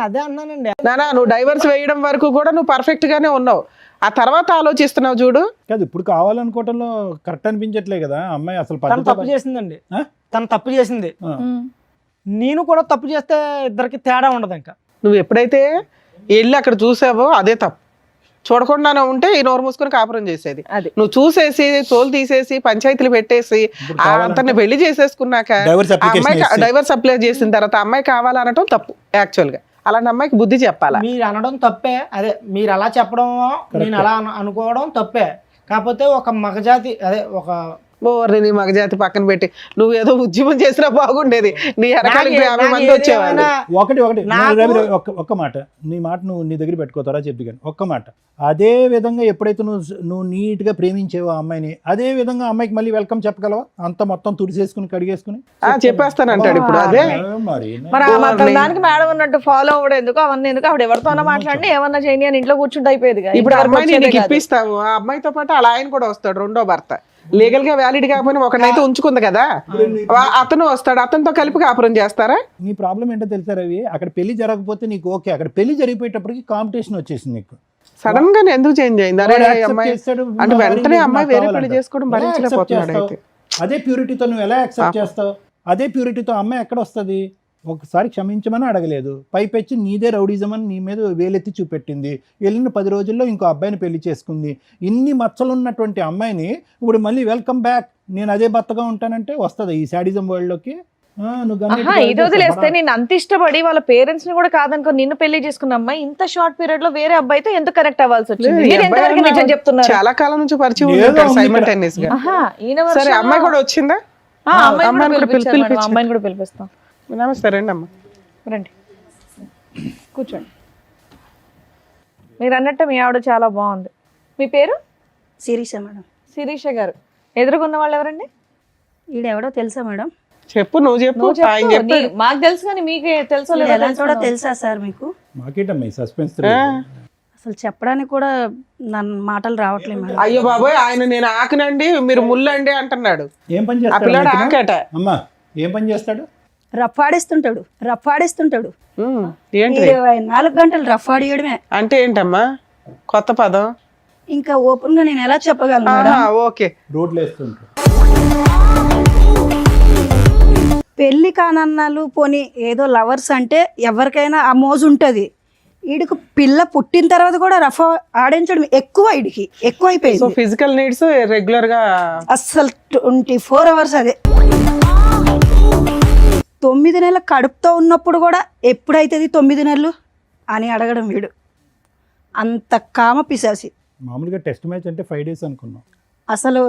అదే అన్నానండి. నానా, నువ్వు డైవర్స్ వేయడం వరకు కూడా నువ్వు పర్ఫెక్ట్ గానే ఉన్నావు. ఆ తర్వాత ఆలోచిస్తున్నావు చూడు. కాదు, ఇప్పుడు కావాలనుకోవటంలో కరెక్ట్ అనిపించట్లే కదా అమ్మాయి. అసలు తప్పు చేసిందండి. తను తప్పు చేసింది, నేను కూడా తప్పు చేస్తే ఇద్దరికి తేడా ఉండదు. ఇంకా నువ్వు ఎప్పుడైతే వెళ్ళి అక్కడ చూసావో అదే తప్పు. చూడకుండానే ఉంటే ఈ నోరు మూసుకొని కాపురం చేసేది. నువ్వు చూసేసి తోలు తీసేసి పంచాయతీలు పెట్టేసి అంతని పెళ్లి చేసేసుకున్నాక అమ్మాయి డైవర్స్ అప్లై చేసిన తర్వాత అమ్మాయి కావాలనటం తప్పు. యాక్చువల్ గా అలాంటి అమ్మాయికి బుద్ధి చెప్పాలా? మీరు అనడం తప్పే, అదే మీరు అలా చెప్పడం నేను అలా అనుకోవడం తప్పే. కాకపోతే ఒక మగజాతి అదే ఒక ఓర్ని నీ మగజాతి పక్కన పెట్టి నువ్వు ఏదో ఉద్యమం చేసినా బాగుండేది, నీ ఎరకానికి 50 మంది వచ్చేవాళ్ళు. ఒకటి రవి, ఒక్క మాట, నీ మాట నీ దగ్గర పెట్టుకోతారా చెప్పి కానీ ఒక్క మాట. అదే విధంగా ఎప్పుడైతే నువ్వు నీట్గా ప్రేమించేవో ఆ అమ్మాయిని, అదే విధంగా అమ్మాయికి మళ్ళీ వెల్కమ్ చెప్పగలవా? అంత మొత్తం తుడిసేసుకుని కడిగేసుకుని చెప్పేస్తానంటాడు ఇప్పుడు. అదే మరి మరి దానికి మేడం ఉన్నట్టు ఫాలో అవ్వడం ఎందుకు, అవన్నీ ఎందుకు? ఆవిడ ఎవరితోనో మాట్లాడి ఏమన్నా చేయని అని ఇంట్లో కూర్చుంటే అయిపోయేది. ఇప్పుడు అమ్మాయిని నీకు ఇప్పిస్తాము, ఆ అమ్మాయితో పాటు అలా ఆయన కూడా వస్తాడు, రెండో భర్త. లీగల్ గా వ్యాలిడ్ కాకపోయినా ఒకనైతే ఉంచుకుంది కదా, అతను వస్తాడు, అతనితో కలిపి కాపురం చేస్తారా? నీ ప్రాబ్లం ఏంటో తెలుసా రవి, అక్కడ పెళ్లి జరగకపోతే నీకు ఓకే, అక్కడ పెళ్లి జరిగిపోయేటప్పటికి కాంపిటీషన్ వచ్చేసింది నీకు. సడన్ గా ఎందుకు చేంజ్ అయింది? అరే అమ్మాయి చేస్తాడు, అంటే వెంటనే నాకు అమ్మాయి వేరే పెళ్లి కావాలంట. చేసుకోవడం ఎలా భరించలేకపోతున్నాడు accept అయితే. చేస్తావు? అదే ప్యూరిటీతో నువ్వు ఎలా యాక్సెప్ట్ చేస్తావు? అదే ప్యూరిటీతో అమ్మాయి ఎక్కడ వస్తుంది? ఒకసారి క్షమించమని అడగలేదు, పైపెచ్చి నీదే రౌడిజం అని నీ మీద వేలెత్తి చూపెట్టింది. వెళ్ళిన 10 రోజుల్లో ఇంకో అబ్బాయిని పెళ్లి చేసుకుంది. ఇన్ని మచ్చలు ఉన్నటువంటి అమ్మాయిని ఇప్పుడు మళ్ళీ వెల్కమ్ బ్యాక్, నేను అదే భర్తగా ఉంటానంటే వస్తుంది ఈ శాడిజం వరల్డ్ లోకి? ఇది వదిలేస్తే నేను అంత ఇష్టపడి వాళ్ళ పేరెంట్స్ ని కూడా కాదనుకో నిన్ను పెళ్లి చేసుకున్న అమ్మాయి ఇంత షార్ట్ పీరియడ్ లో వేరే అబ్బాయితో ఎందుకు కనెక్ట్ అవ్వాల్సి వచ్చింది? మీరు ఎంతవరకు నిజం చెప్తున్నారు? చాలా కాలం నుంచి పరిచయం ఏదో ఉంటాడు ఉంది సైమల్టేనియస్ గా. సరే అమ్మాయి కూడా వచ్చిందా? అమ్మాయిని కూడా పిలిపిస్తాం. నమస్తే, రండి అమ్మ. రండి కూర్చోండి. మీరు అన్నట్టు మీ ఆవిడ చాలా బాగుంది. మీ పేరు? శిరీష మేడం. శిరీష గారు. ఎదురుగున్న వాళ్ళు ఎవరండి? ఈడెవడో తెలుసా మేడం? చెప్పు, నువ్వు చెప్పు. ఆయన చెప్పాడు. మాకు తెలుసు కానీ మీకే తెలుసో ఎలాంటోడో తెలుసా సార్ మీకు? మాకేటమ్మా సస్పెన్స్? అసలు చెప్పడానికి కూడా నన్ను మాటలు రావట్లేదు మేడం. అయ్యో బాబోయ్, ఆయన నేను ఆకనండి మీరు ముళ్ళండి అంటున్నాడు. ఏం పని ఆ పిల్లాడు చేస్తాడు ఆకట. అమ్మా? ఏం పని చేస్తాడు? రఫాడిస్తుంటాడు. ఏంటి 24 గంటలు రఫాడియడమే. అంటే ఏంటమ్మా కొత్త పదం? ఇంకా ఓపెన్ గా నేను ఎలా చెప్పగలను మేడం? ఓకే. రోడ్లు వేస్తుంటాడు. పెళ్లి కానన్నాలు పోనీ ఏదో లవర్స్ అంటే ఎవరికైనా ఆ మోజు ఉంటుంది. వీడికి పిల్ల పుట్టిన తర్వాత కూడా రఫ్ ఆడించడం ఎక్కువ అయిపోయింది. సో ఫిజికల్ నీడ్స్ రెగ్యులర్ గా అస్సలు 24 hours అదే. 9 నెలల కడుపుతో ఉన్నప్పుడు కూడా ఎప్పుడైతుంది 9 నెలలు అని అడగడం వీడు. అంత కామ పిశాసి. మామూలుగా టెస్ట్ మ్యాచ్ అంటే 5 days అనుకున్నాం. అసలు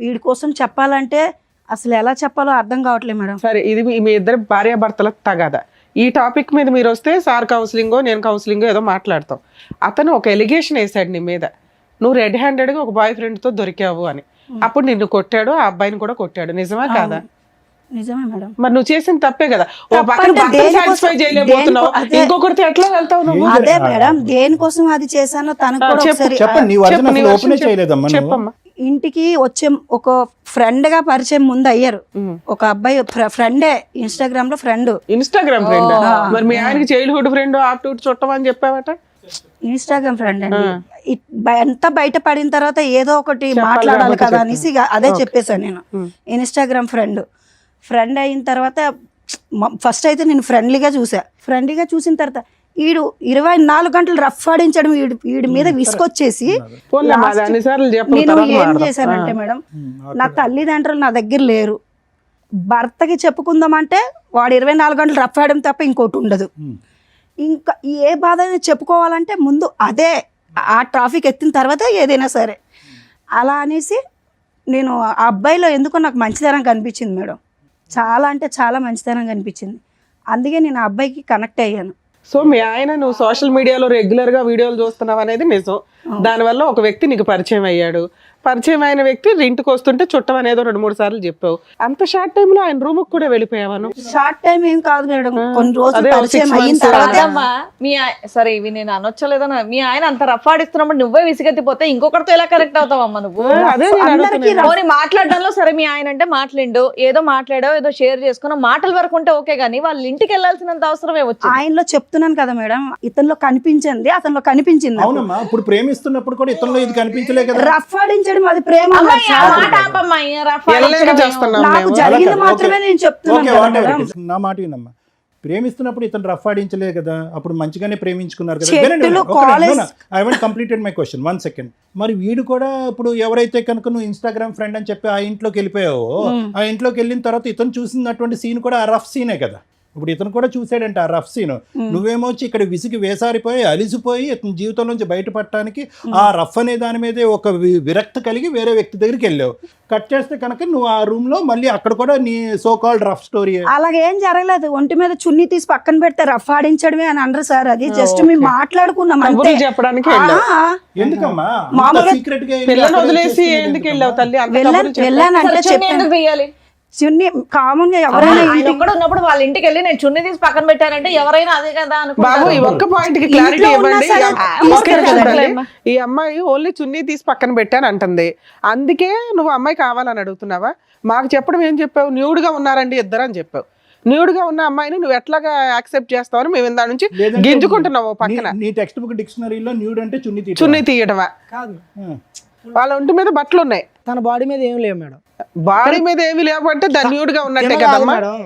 వీడి కోసం చెప్పాలంటే అసలు ఎలా చెప్పాలో అర్థం కావట్లేదు మేడం. సరే, ఇది మీ ఇద్దరు భార్యాభర్తల తగాదా. ఈ టాపిక్ మీద మీరు వస్తే సార్ కౌన్సిలింగో నేను కౌన్సిలింగో ఏదో మాట్లాడతాం. అతను ఒక ఎలిగేషన్ వేసాడు నీ మీద, నువ్వు రెడ్ హ్యాండెడ్గా ఒక బాయ్ ఫ్రెండ్తో దొరికావు అని. అప్పుడు నిన్ను కొట్టాడు, ఆ అబ్బాయిని కూడా కొట్టాడు. నిజమా కాదా? నిజమే మేడం. మరి నువ్వు చేసిన తప్పే కదా. ఓ తప్పంటే పక్కన దేనికోసం- సాటిస్ఫై చేయలేకపోతున్నావు, అదే- ఇంకొకరితో ఎట్లా వెళ్తావు నువ్వు? అదే మేడం, దేనికోసం అది చేశానో తనకు కూడా ఒకసారి చెప్పండి, నీ వర్జన్ నీ అసలు వర్షన్ ఓపెనే చేయలేదమ్మా నువ్వు. చెప్పమ్మా. ఇంటికి వచ్చే ఒక ఫ్రెండ్ గా పరిచయం ముందు అయ్యారు. ఒక అబ్బాయి ఫ్రెండే, ఇన్స్టాగ్రామ్ లో ఫ్రెండ్. Instagram friend? మరి మీ ఆయనకి చైల్డ్హుడ్ ఫ్రెండ్ ఆప్టూట్ చుట్టమని చెప్పావట. ఇన్స్టాగ్రామ్ ఫ్రెండ్ అండి. ఎంత బయట పడిన తర్వాత ఏదో ఒకటి మాట్లాడాలి కదా అనేసి ఇక అదే చెప్పేశాను నేను. ఇన్స్టాగ్రామ్ ఫ్రెండ్ అయిన తర్వాత ఫస్ట్ అయితే నేను ఫ్రెండ్లీగా చూసిన తర్వాత వీడు 24 గంటలు రఫ్ ఆడించడం వీడి మీద విసుకొచ్చేసి నేను ఏం చేశానంటే మేడం, నా తల్లిదండ్రులు నా దగ్గర లేరు, భర్తకి చెప్పుకుందామంటే వాడు 24 గంటలు రఫ్ ఆడడం తప్ప ఇంకోటి ఉండదు. ఇంకా ఏ బాధ అయినా చెప్పుకోవాలంటే ముందు అదే ఆ ట్రాఫిక్ ఎత్తిన తర్వాత ఏదైనా సరే అలా అనేసి నేను ఆ అబ్బాయిలో ఎందుకో నాకు మంచితనం కనిపించింది మేడం. చాలా అంటే చాలా మంచితనం కనిపించింది. అందుకే నేను ఆ అబ్బాయికి కనెక్ట్ అయ్యాను. సో మీ ఆయన నువ్వు సోషల్ మీడియాలో రెగ్యులర్ గా వీడియోలు చూస్తున్నావు అనేది నిజం. దానివల్ల ఒక వ్యక్తి నీకు పరిచయం అయ్యాడు. పరిచయం అయిన వ్యక్తి ఇంటికి వస్తుంటే చుట్టం అనేదో 2-3 సార్లు చెప్పావు. అంత షార్ట్ టైమ్ లో ఆయన రూమ్ కూడా వెళ్ళిపోయావాను? షార్ట్ టైం ఏం కాదు మేడం, కొన్ని రోజులు అదే పరిచయం 6 అయిన months. తర్వాత సరే ఇవి నేను అనొచ్చలేదన్నా, మీ ఆయన అంత రఫ్ ఆడిస్తున్నప్పుడు నువ్వే విసిగెత్తిపోతే ఇంకొకరితో ఎలా కనెక్ట్ అవుతావమ్మా నువ్వు? అదే నేను అందరికీ అడుగుతున్నా. పోనీ మాట్లాడడంలో సరే మీ ఆయన అంటే మాట్లాడు, ఏదో మాట్లాడో ఏదో షేర్ చేసుకున్నా, మాటల వరకు ఉంటే ఓకే, కానీ వాళ్ళ ఇంటికి వెళ్ళాల్సినంత అవసరమే వచ్చింది. ఆయనలో చెప్తున్నాను కదా మేడం, ఇతనిలో కనిపించింది అతనిలో కనిపించింది. అవునమ్మా, ఇప్పుడు ప్రేమిస్తున్నప్పుడు కూడా ఇతరులో ఇది కనిపించలే కదా. రఫ్ ఆడించడం అది ప్రేమ అమ్మాయి, కాదు. ఆ మాట ఆపమ్మా, ఈ రఫ్ ఎల్లేక ఆడించడం చేస్తున్నాం నాకు మేము. జరిగింది ఓకే, మాత్రమే నేను చెప్తున్నాను ఓకే, కదా what ever madam. It is. నా మాట వినమ్మా, ప్రేమిస్తున్నప్పుడు ఇతను రఫ్ ఆడించలే కదా, అప్పుడు మంచిగానే ప్రేమించుకున్నారు కదా. చెట్టులు, college I want completed my question, 1 second. మరి వీడు కూడా ఇప్పుడు ఎవరైతే కనుక నువ్వు ఇన్స్టాగ్రామ్ ఫ్రెండ్ అని చెప్పి ఆ ఇంట్లోకి వెళ్ళిపోయావో, ఆ ఇంట్లోకి వెళ్ళిన తర్వాత ఇతను చూసినటువంటి సీన్ కూడా ఆ రఫ్ సీనే కదా. ఇప్పుడు ఇతను కూడా చూసాడంట ఆ రఫ్ సీన్. నువ్వేమో వచ్చి ఇక్కడ విసిగి వేసారిపోయి అలిసిపోయి ఇతని జీవితం నుంచి బయటపడటానికి ఆ రఫ్ అనే దాని మీదే ఒక విరక్తి కలిగి వేరే వ్యక్తి దగ్గరికి వెళ్ళావు. కట్ చేస్తే కనుక నువ్వు ఆ రూమ్ లో మళ్ళీ అక్కడ కూడా నీ సో కాల్డ్ రఫ్ స్టోరీ. అలాగేం జరగలేదు. ఒంటి మీద చున్నీ తీసి పక్కన పెడితే రఫ్ ఆడించడమే అని అనరు సార్. అది జస్ట్ మేము మాట్లాడుకున్నాం అంతే. కబుర్లు చెప్పడానికి వెళ్ళావు. ఎందుకమ్మా మామూలుగా సీక్రెట్ గా పిల్లని వదిలేసి ఎందుకు వెళ్ళావు తల్లి? అంత కబుర్లు చెప్పు. వెళ్ళానంటే చున్నీ ఎందుకు తీయాలి? చున్నీ కామన్ గా ఎవరైనా ఆయన ఒక్కడు ఉన్నప్పుడు వాళ్ళ ఇంటికి వెళ్ళి నేను చున్నీ తీసి పక్కన పెట్టానంటే ఎవరైనా అదే కదా బాబు అనుకుంటారు. ఈ ఒక్క పాయింట్ కి క్లారిటీ ఇంట్లో ఉన్నా ఇవ్వండి. సరే తీసుకెళ్ళి ఈ అమ్మాయి ఓన్లీ చున్నీ తీసి పక్కన పెట్టాను అంటుంది. అందుకే నువ్వు అమ్మాయి కావాలని అడుగుతున్నావా? మాకు చెప్పడం ఏం చెప్పావు? న్యూడ్ గా ఉన్నారండి ఇద్దరు అని చెప్పావు. న్యూడ్ గా ఉన్న అమ్మాయిని నువ్వు ఎట్లాగా యాక్సెప్ట్ చేస్తావని మేము ఇందా నుంచి గింజుకుంటున్నావు పక్కన. నీ టెక్స్ట్ బుక్ డిక్షనరీలో న్యూడ్ అంటే చున్నీ తీయడమా? కాదు, వాళ్ళ ఒంటి మీద బట్టలు ఉన్నాయి, తన బాడీ మీద ఏం లేవు మేడం. బాడీ మీద ఏమి లేవంటే దాన్ని న్యూడ్ గా ఉన్నట్టే ఏమో కాదు కదమ్మా. మేడం,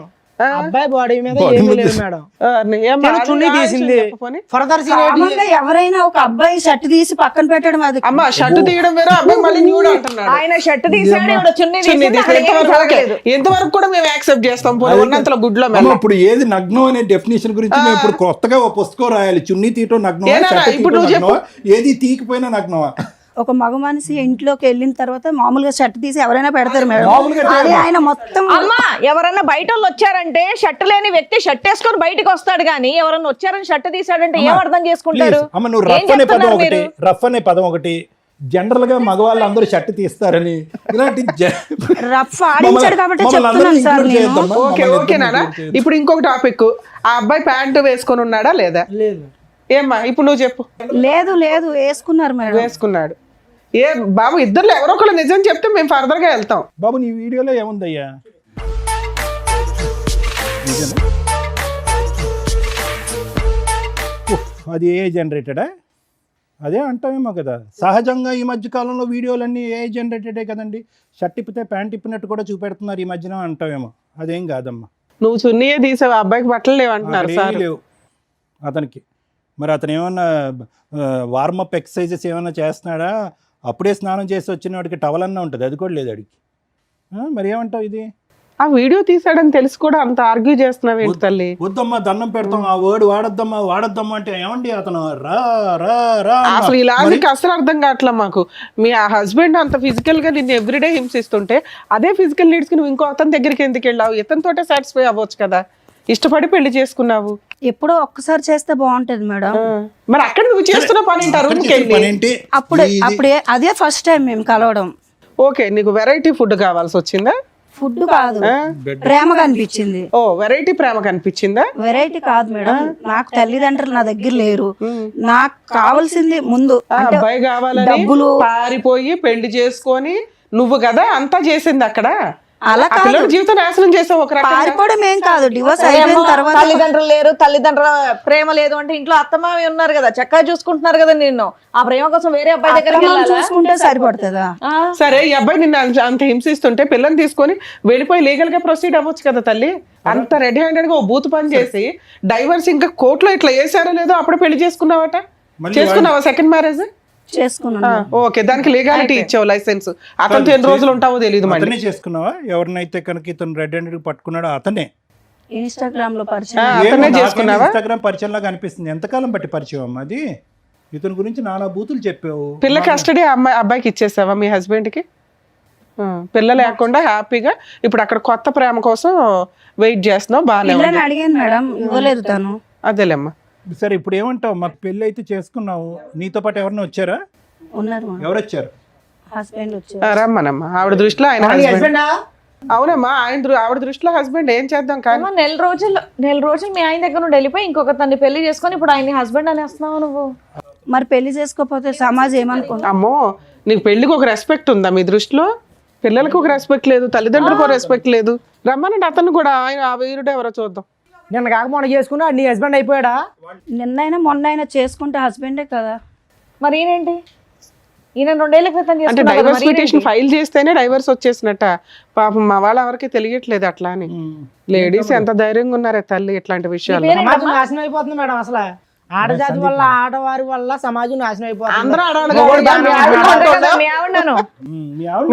అబ్బాయి బాడీ మీద ఏమీ లేవు మేడం. తను చున్నీ తీసింది. ఫర్దర్ కామన్ గా ఎవరైనా ఒక అబ్బాయి షర్ట్ తీసి పక్కన పెట్టడం అది అమ్మ షర్ట్ తీయడం వేరే, అబ్బాయి మళ్ళీ న్యూడ్ అంటున్నాడు. ఆయన షర్ట్ తీసాడు, ఈవిడ చున్నీ చున్నీ తీసింది, తీసి అక్కడ ఏమీ ఎంతవరకు ఓకే. జరగలేదు. ఎంతవరకు కూడా మేము యాక్సెప్ట్ చేస్తాం. పోనీ ఉన్నంతలో గుడ్లో మేము ఇప్పుడు ఏది నగ్నం అనే డెఫినేషన్ గురించి మేము ఇప్పుడు కొత్తగా ఒక పుస్తకం రాయాలి. చున్నీ తీయటం నగ్నం, ఏనా? ఇప్పుడు నువ్వు చెప్పు. ఏది తీయకపోయినా నగ్నమా? ఒక మగ మనిషి ఇంట్లోకి వెళ్ళిన తర్వాత మామూలుగా షర్ట్ తీసి ఎవరైనా పెడతారు మేడం. మామూలుగా అదే ఆయన మొత్తం అమ్మా ఎవరన్నా బయట వాళ్ళు వచ్చారంటే షర్ట్ లేని వ్యక్తి షర్ట్ వేసుకొని బయటకు వస్తాడు కానీ ఎవరన్నా వచ్చారని షర్ట్ తీసాడంటే ఏం అర్థం చేసుకుంటారు? Please, అమ్మ నువ్వు ఏం రఫ్ అనే పదం చెప్తున్నారు ఒకటి, మీరు? రఫ్ అనే పదం ఒకటి, జనరల్ గా మగవాళ్ళు అందరూ షర్ట్ తీస్తారని ఇలాంటి రఫ్ ఆడించాడు కాబట్టి చెప్తున్నాను సార్ నేను. ఓకే ఓకే నాన్న. ఇప్పుడు ఇంకొక టాపిక్, ఆ అబ్బాయి ప్యాంటు వేసుకొని ఉన్నాడా లేదా? లేదు. ఏమ్మా ఇప్పుడు నువ్వు చెప్పు. లేదు లేదు వేసుకున్నారు మేడం. వేసుకున్నాడు. ఏ బాబు ఇద్దరులో ఎవరో ఒకళ్ళు నిజం చెప్తే మేము ఫర్దర్ గా వెళ్తాం. బాబు నీ వీడియోలో ఏముందయ్యా? నిజమే? ఉఫ్, అది ఏ జనరేటెడా? అదే అంటామేమో కదా. సహజంగా ఈ మధ్య కాలంలో వీడియోలన్నీ ఏ జనరేటెడే కదండి. షర్ట్ ఇప్పితే ప్యాంట్ ఇప్పినట్టు కూడా చూపెడుతున్నారు ఈ మధ్యన అంటామేమో. అదేం కాదమ్మా. నువ్వు చున్నీయే తీసావు, అబ్బాయికి బట్టలు లేవంటున్నారు అక్కడ సార్. ఏమీ లేవు అతనికి. మరి అతను ఏమన్నా వార్మప్ ఎక్సర్సైజెస్ ఏమన్నా చేస్తున్నాడా? అప్పుడే స్నానం చేసి వచ్చిన వాడికి టవల్ అన్నా ఉంటుంది, అది కూడా లేదు అడిగి. మరి ఏమంటావు ఇది? ఆ వీడియో తీసాడని తెలిసి కూడా అంత ఆర్గ్యూ చేస్తున్నావు ఏంటి తల్లి? వద్దమ్మా దండం పెడతాం, ఆ వర్డ్ వాడద్దమ్మా అంటే ఏమండి అతను రా రా రా అన్నా. అసలు ఈ లాజిక్ అసలు అర్థం కావట్లే మాకు. మీ ఆ హస్బెండ్ అంత ఫిజికల్ గా నిన్ను ఎవ్రీడే హింసిస్తుంటే అదే ఫిజికల్ నీడ్స్ కి నువ్వు ఇంకో అతని దగ్గరికి ఎందుకు వెళ్ళావు? ఇతనితోటే సాటిస్ఫై అవ్వచ్చు కదా. ఇష్టపడి పెళ్లి చేసుకున్నావు. ఎప్పుడో ఒక్కసారి చేస్తే బాగుంటది మేడం. మరి అక్కడ నువ్వు చేస్తున్న పని ఏంటి? ఆ రూమ్కి వెళ్ళి పనేంటి? అప్పుడే అదే ఫస్ట్ టైం మేము కలవడం. ఓకే, నీకు వెరైటీ ఫుడ్ కావాల్సి వచ్చిందా? ఫుడ్ కాదు, ప్రేమగా అనిపించింది. ఓ వెరైటీ ప్రేమ కనిపించిందా? వెరైటీ కాదు మేడం, నాకు తల్లిదండ్రులు నా దగ్గర లేరు. నాకు కావాల్సింది ముందు అంటే అబ్బాయి కావాలని డబ్బులు. పారిపోయి పెళ్లి చేసుకొని నువ్వు కదా అంతా చేసింది అక్కడ. అలా ఆ పిల్లడి జీవితం నాశనం చేసావు ఒక రకంగా. పారిపోవడం ఏం కాదు, డివోర్స్ అయిపోయిన తర్వాత తల్లిదండ్రులు లేరు, తల్లిదండ్రుల ప్రేమ లేదు అంటే ఇంట్లో అత్తమావి ఉన్నారు కదా, చక్కగా చూసుకుంటున్నారు కదా నిన్ను. ఆ ప్రేమ కోసం వేరే అబ్బాయి దగ్గరికి అత్తమామ వెళ్ళాలా? చూసుకుంటే సరిపడుతుందా? సరే ఈ అబ్బాయి నిన్ను అంత హింసిస్తుంటే పిల్లని తీసుకొని వెళ్ళిపోయి లీగల్ గా ప్రొసీడ్ అవ్వచ్చు కదా తల్లి. అంత రెడీ హ్యాండెడ్ గా ఓ బూత్ పని చేసి డైవర్స్ ఇంకా కోర్టులో ఇట్లా వేసారో లేదో అప్పుడే పెళ్లి చేసుకున్నావట. చేసుకున్నావా సెకండ్ మ్యారేజ్? చేసుకున్నాను. ఓకే, దానికి లీగాలిటీ ఇచ్చావు, లైసెన్స్. అతనితో ఎన్ని రోజులు ఉంటావో తెలియదు. మళ్ళీ అతనే చేసుకున్నావా? ఎవరినైతే కనుక ఇతను రెడ్ హ్యాండెడ్ పట్టుకున్నాడో అతనే. ఇన్స్టాగ్రామ్ లో పరిచయం. అతనే చేసుకున్నావా? ఇన్స్టాగ్రామ్ పరిచయం లాగా అనిపిస్తుంది. ఎంతకాలం బట్టి పరిచయం అమ్మా అది? ఇతని గురించి నానా బూతులు చెప్పావు. పిల్ల కస్టడీ అబ్బాయికి ఇచ్చేసావా మీ హస్బెండ్ కి? పిల్ల లేకుండా హ్యాపీగా ఇప్పుడు అక్కడ కొత్త ప్రేమ కోసం వెయిట్ చేస్తున్నావు. బాగానే పిల్లని అడిగాను మేడం, ఇవ్వలేదు తను. అదేలేమ్మా. సరే ఇప్పుడు ఏమంటావు? మాకు పెళ్ళి అయితే చేసుకున్నావు, నీతో పాటు ఎవరైనా వచ్చారా? ఉన్నారు ఎవరు వచ్చారు? హస్బెండ్ వచ్చారు. రమ్మనమ్మా. ఆవిడ దృష్టిలో ఆయన హస్బెండ్. అవునమ్మా, ఆవిడ దృష్టిలో హస్బెండ్. ఏం చేద్దాం కానీ అమ్మా, నెల రోజులు మీ ఆయన దగ్గర నుండి వెళ్ళిపోయి ఇంకొక తన్ని పెళ్లి చేసుకొని ఇప్పుడు ఆయన హస్బెండ్ అనేస్తున్నావు నువ్వు. మరి పెళ్లి చేసుకోకపోతే సమాజం ఏమనుకుంటా? అమ్మో, నీకు పెళ్లికి ఒక రెస్పెక్ట్ ఉందా మీ దృష్టిలో? పిల్లలకు ఒక రెస్పెక్ట్ లేదు, తల్లిదండ్రులకు ఒక రెస్పెక్ట్ లేదు. రమ్మనండి అతను కూడా. ఆయన ఆ వీరుడు ఎవరో చూద్దాం. నిన్న కాక మొన్న చేసుకున్నా నీ హస్బెండ్ అయిపోయాడా? నిన్నైనా మొన్నైనా చేసుకుంటే హస్బెండే కదా. మరి ఈయనేంటి? ఈయన 2 ఏళ్ల క్రితం అంటే చేసుకున్నాడు కదా, డైవర్స్ మరి పిటిషన్ ఫైల్ చేస్తేనే డైవర్స్ వచ్చేసినట్ట. పాపం మా వాళ్ళ ఎవరికి తెలియట్లేదు అట్లా అని. లేడీస్ ఎంత ధైర్యంగా ఉన్నారే తల్లి ఇట్లాంటి విషయాలు. సమాజం నాశనం అయిపోతుంది మేడం అసలు. ఆడజాతి వల్ల ఆడవారి వల్ల సమాజం నాశనం అయిపోతుంది. అందరూ ఆడవాళ్ళు మొగోడు కాదు, మీ ఆవిడ బాగా ఆడవాళ్ళు. మీ ఆవిడను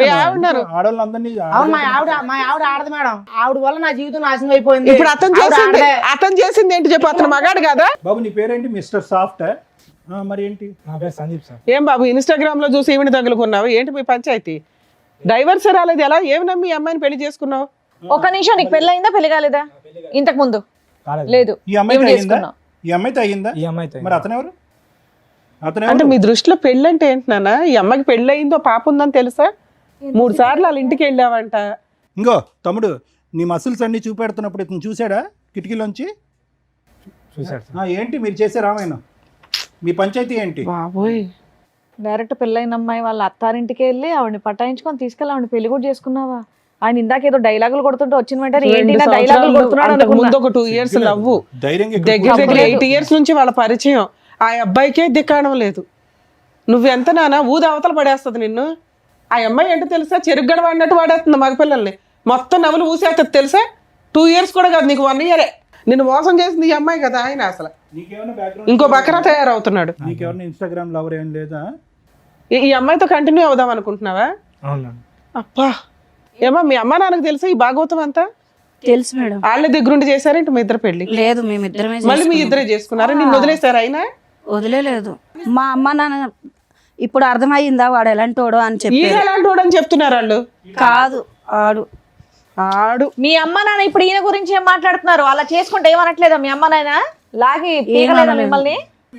మీ ఆవిడన్నారు. ఆడవాళ్ళందరినీ అవును, మా ఆవిడ ఆడదు మేడం. ఆవిడ వల్ల నా జీవితం నాశనం అయిపోయింది. ఇప్పుడు అతను చేసింది ఏంటి చెప్పు, అతను మగాడు కదా? బాబు నీ పేరేంటి? Mister soft. మరి ఏంటి? నా పేరు సందీప్ సార్. ఏం బాబు ఇన్స్టాగ్రామ్ లో చూసి ఈవిని తగులుకున్నావు ఏంటి మీ పంచాయతీ? డైవర్స్ రాలేదు, ఎలా ఏమి నమ్మి ఈ అమ్మాయిని పెళ్లి చేసుకున్నావు? ఒక నిమిషం, నీకు పెళ్ళి అయిందా పెళ్లి కాలేదా? ఇంతకు ముందు లేదు. ఈ అమ్మాయితో ఈవిడ అయ్యిందా? చేసుకున్నావు. ఈ అమ్మాయితో అయ్యిందా? ఈ అమ్మాయితో మరి అతనెవరు? అంటే మీ దృష్టిలో పెళ్ళి అంటే ఏంటి నాన్న? ఈ అమ్మాయికి పెళ్ళి అయిందో పాప ఉందని తెలుసా? 3 సార్లు వాళ్ళ ఇంటికి వెళ్ళావంట. ఇంకో తమ్ముడు, నీ మసిల్స్ అన్ని చూపెడుతున్నప్పుడు ఇతను చూసాడా కిటికీలోంచి? చూసాడు. ఏంటి మీరు చేసే రామాయణం? మీ పంచాయతీ ఏంటి? బాబోయ్, డైరెక్ట్ పెళ్ళైన అమ్మాయి వాళ్ళ అత్తారింటికి వెళ్ళి ఆవిడని పటాయించుకొని తీసుకెళ్ళి ఆవిడ పెళ్లి కూడా చేసుకున్నావా? ఆయన ఇందాక ఏదో డైలాగులు కొడుతుంటే వచ్చిన వెంటనే ఏంటి నా డైలాగులు కొడుతున్నాడు అంతకు ముందు అనుకున్నా. ఒక 2 years లవ్వు, ధైర్యంగా ఇక్కడ దగ్గర దగ్గర 8 years నుంచి వాళ్ళ పరిచయం. ఆ అబ్బాయికే దిక్కాడం లేదు. నువ్వెంత నానా ఊది అవతల పడేస్తుంది నిన్ను. ఆ అమ్మాయి ఏంటో తెలుసా, చెరుగ్గడ వాడినట్టు వాడేస్తుంది మగపిల్లల్ని. మొత్తం నవ్వులు ఊసేస్తుంది తెలుసా? 2 years కూడా కాదు, నీకు 1 year. నిన్ను మోసం చేసింది ఈ అమ్మాయి కదా. ఆయన అసలు నీకేమైనా background ఇంకో బకరా తయారవుతున్నాడు. నీకెవరైనా ఇన్స్టాగ్రామ్ లవర్ ఏం లేదా? ఈ అమ్మాయితో కంటిన్యూ అవుదాం అనుకుంటున్నావా? అవును. అప్పా, ఏమో మీ అమ్మ నాన్నకు తెలుసా ఈ భాగవతం అంతా? తెలుసు మేడం. వాళ్ళ దగ్గరుండి చేశారేంటి మీ ఇద్దరు పెళ్లి? లేదు, మేమిద్దరమే మళ్ళీ మీ ఇద్దరే చేసుకున్నారా? నిన్ను వదిలేశారు అయినా? వదిలేదు. మా అమ్మ నాన్న ఇప్పుడు అర్థమయ్యిందా వాడు ఎలాంటోడో అని చెప్పి. ఈయన ఎలాంటి వాడు అని చెప్తున్నారు వాళ్ళు. కాదు, ఆడు మీ అమ్మ నాన్న ఇప్పుడు ఈయన గురించి ఏం మాట్లాడుతున్నారు? అలా చేసుకుంటే ఏమనట్లేదా మీ అమ్మ నాయన? లాగి పీకలేదా మిమ్మల్ని?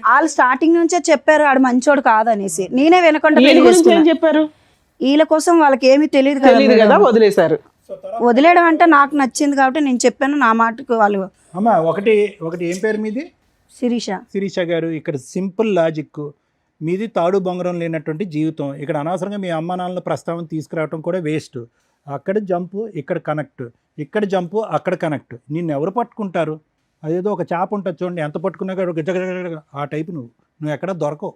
వాళ్ళు స్టార్టింగ్ నుంచే చెప్పారు ఆడు మంచోడు కాదనేసి. నేనే వినకుండా ఈయన పెళ్లి గురించి ఏం చేసుకున్నా. చెప్పారు? వీళ్ళ కోసం వాళ్ళకి ఏమీ తెలియదు తెలియదు కదా. కదా, వదిలేశారు. వదిలేయడం అంటే నాకు నచ్చింది కాబట్టి నేను చెప్పాను. నా మాటకు వాళ్ళు అమ్మా ఒకటి ఏం పేరు మీది? శిరీష. శిరీష గారు, ఇక్కడ సింపుల్ లాజిక్. మీది తాడు బొంగరం లేనటువంటి జీవితం. ఇక్కడ అనవసరంగా మీ అమ్మ నాన్నల ప్రస్తావన తీసుకురావడం కూడా వేస్ట్. అక్కడ జంపు, ఇక్కడ కనెక్ట్, ఇక్కడ జంపు, అక్కడ కనెక్ట్. నిన్ను ఎవరు పట్టుకుంటారు? అదేదో ఒక చేప ఉంటుంది చూడండి, ఎంత పట్టుకున్నా కూడా ఆ టైపు. నువ్వు ఎక్కడ దొరకవు.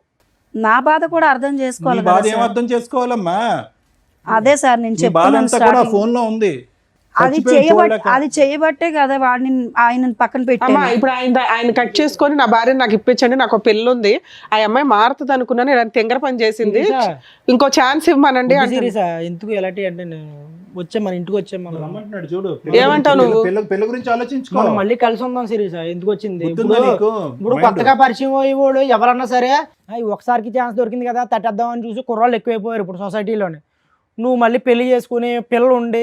నా బాధ కూడా అర్థం నీ చేసుకోవాలి బాధ కదా ఏం సార్. అర్థం చేసుకోవాలమ్మా? అదే సార్ నేను నీ బాధ చెప్తున్నాను అంతా కూడా starting. ఫోన్ లో ఉంది. అది చేయబట్టే కదా వాడిని ఆయన పక్కన అమ్మా పెట్టాను. ఇప్పుడు ఆయన కట్ చేసుకొని నా భార్య నాకు ఇప్పించండి, నాకు ఒక పెళ్ళి ఉంది, ఆ అమ్మాయి మారుతుంది అనుకున్నాను, ఇలా తెంగర పని చేసింది, ఇంకో ఛాన్స్ ఇవ్వమనండి అంటే సీరియసా ఎందుకు ఎలాంటి అంటే నేను వచ్చే మన ఇంటికి వచ్చే మనం రమ్మంటున్నాడు చూడు. ఏమంటావు నువ్వు? పిల్ల గురించి ఆలోచించుకో. మనం మళ్ళీ కలిసి ఉందాం సీరియసా ఎందుకు వచ్చింది? గుర్తుందా నీకు? ఇప్పుడు కొత్తగా పరిచయం అయ్యేవాడు ఎవరన్నా సరే ఒకసారికి ఛాన్స్ దొరికింది కదా తట్టేద్దాం అని చూసి కుర్రాళ్ళు ఎక్కువైపోయారు ఇప్పుడు సొసైటీలోనే. నువ్వు మళ్ళీ పెళ్లి చేసుకుని పిల్లలు ఉండి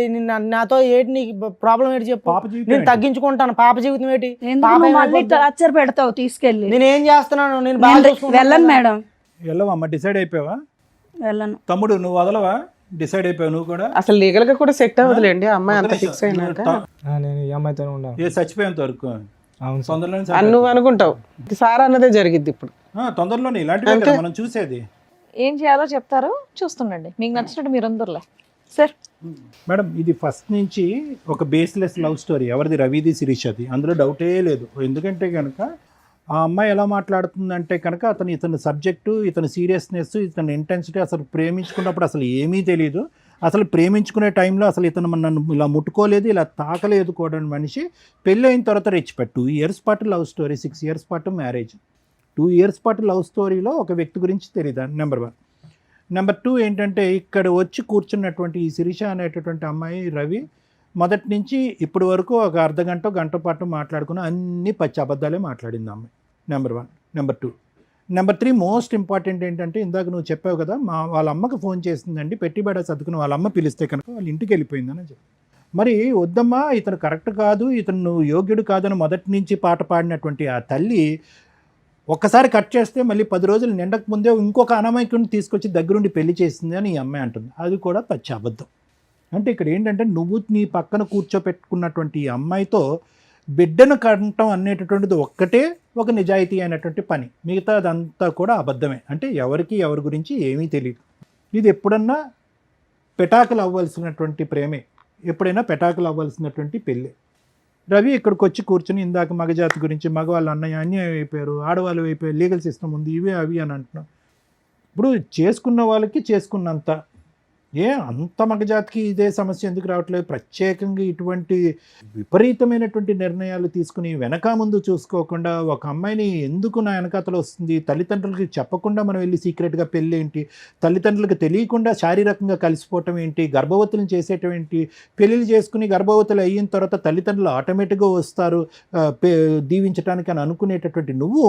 నాతో ఏంటి నీకు ప్రాబ్లం ఏంటి చెప్పు? పాప జీవితం నేను ఏంటి? తగ్గించుకుంటాను. పాప జీవితం ఏంటి? ఎందుకు పాప నువ్వు మళ్ళీ ఏమైపోద్ది? టార్చర్ పెడతావు తీసుకెళ్ళి. నేను ఏం చేస్తున్నాను? నేను బాగా నేను చూసుకుంటున్నాను వెళ్ళను కదా. మేడం, వెళ్ళవమ్మా, డిసైడ్ అయిపోయావా? వెళ్ళను. తమ్ముడు నువ్వు వదలవా? డిసైడ్ అయిపోయావు నువ్వు కూడా? అసలు లీగల్ గా కూడా సెట్ అవ్వదులేండి ఆ అమ్మాయి అంత ఫిక్స్ అయినాక. నేను ఈ అమ్మాయితోనే ఉన్నాను. ఏ చచ్చిపోయేంత వరకు అవును సార్. తొందరలోనే అని నువ్వు అనుకుంటావు, సార్ అన్నదే జరిగిద్ది ఇప్పుడు. తొందరలోనే ఇలాంటివి కదా మనం చూసేది. ఏం చేయాలో చెప్తారు, చూస్తుండండి. మీకు నచ్చినట్టు మీరు అందరులే సార్. మేడం ఇది ఫస్ట్ నుంచి ఒక బేస్లెస్ లవ్ స్టోరీ. ఎవరిది? రవిది, శిరీషది. అందులో డౌటే లేదు. ఎందుకంటే కనుక ఆ అమ్మాయి ఎలా మాట్లాడుతుందంటే కనుక ఇతని సబ్జెక్టు, ఇతని సీరియస్నెస్, ఇతని ఇంటెన్సిటీ, అసలు ప్రేమించుకున్నప్పుడు అసలు ఏమీ తెలియదు. అసలు ప్రేమించుకునే టైంలో అసలు ఇతను నన్ను ఇలా ముట్టుకోలేదు, ఇలా తాకలేదు కూడా మనిషి. పెళ్ళి అయిన తర్వాత రెచ్చిపెట్టు 2 years పాటు లవ్ స్టోరీ, 6 years పాటు మ్యారేజ్. 2 years పాటు లవ్ స్టోరీలో ఒక వ్యక్తి గురించి తెలియదు. నెంబర్ 1. నెంబర్ 2 ఏంటంటే ఇక్కడ వచ్చి కూర్చున్నటువంటి ఈ శిరీష అనేటటువంటి అమ్మాయి రవి మొదటి నుంచి ఇప్పటి వరకు ఒక గంట పాటు మాట్లాడుకుని అన్ని పచ్చి అబద్ధాలే మాట్లాడింది అమ్మాయి. Number 1. Number 2. Number 3 most important ఏంటంటే ఇందాక నువ్వు చెప్పావు కదా, వాళ్ళ అమ్మకి ఫోన్ చేసిందండి, పెట్టిబడ సర్దుకుని వాళ్ళ అమ్మ పిలిస్తే కనుక వాళ్ళ ఇంటికి వెళ్ళిపోయిందని చెప్పి. మరి వద్దమ్మా, ఇతను కరెక్ట్ కాదు, ఇతను నువ్వు యోగ్యుడు కాదని మొదటి నుంచి పాట పాడినటువంటి ఆ తల్లి ఒక్కసారి కట్ చేస్తే మళ్ళీ 10 రోజులు నిండక ముందే ఇంకొక అనామకుడిని తీసుకొచ్చి దగ్గరుండి పెళ్లి చేసింది అని ఈ అమ్మాయి అంటుంది. అది కూడా పచ్చి అబద్ధం. అంటే ఇక్కడ ఏంటంటే నువ్వు నీ పక్కన కూర్చోపెట్టుకున్నటువంటి ఈ అమ్మాయితో బిడ్డను కంటం అనేటటువంటిది ఒక్కటే ఒక నిజాయితీ అయినటువంటి పని. మిగతా అదంతా కూడా అబద్ధమే. అంటే ఎవరికి ఎవరి గురించి ఏమీ తెలియదు. ఇది ఎప్పుడన్నా పెటాకులు అవ్వాల్సినటువంటి ప్రేమే, ఎప్పుడైనా పెటాకులు అవ్వాల్సినటువంటి పెళ్ళి. రవి ఇక్కడికి వచ్చి కూర్చుని ఇందాక మగజాతి గురించి, మగవాళ్ళు అన్నయ్య అన్యాయం అయిపోయారు, ఆడవాళ్ళు అయిపోయారు, లీగల్ సిస్టమ్ ఉంది, ఇవే అవి అని అంటున్నాం. ఇప్పుడు చేసుకున్న వాళ్ళకి చేసుకున్నంత, అంత మగజాతికి ఇదే సమస్య ఎందుకు రావట్లేదు? ప్రత్యేకంగా ఇటువంటి విపరీతమైనటువంటి నిర్ణయాలు తీసుకుని వెనక ముందు చూసుకోకుండా ఒక అమ్మాయిని ఎందుకు నా వెనకాతలు వస్తుంది, తల్లిదండ్రులకి చెప్పకుండా మనం వెళ్ళి సీక్రెట్గా పెళ్ళి ఏంటి, తల్లిదండ్రులకు తెలియకుండా శారీరకంగా కలిసిపోవటం ఏంటి, గర్భవతులను చేసేయటం ఏంటి, పెళ్ళిళ్ళు చేసుకుని గర్భవతులు అయిన తర్వాత తల్లిదండ్రులు ఆటోమేటిక్గా వస్తారు దీవించడానికి అని అనుకునేటటువంటి నువ్వు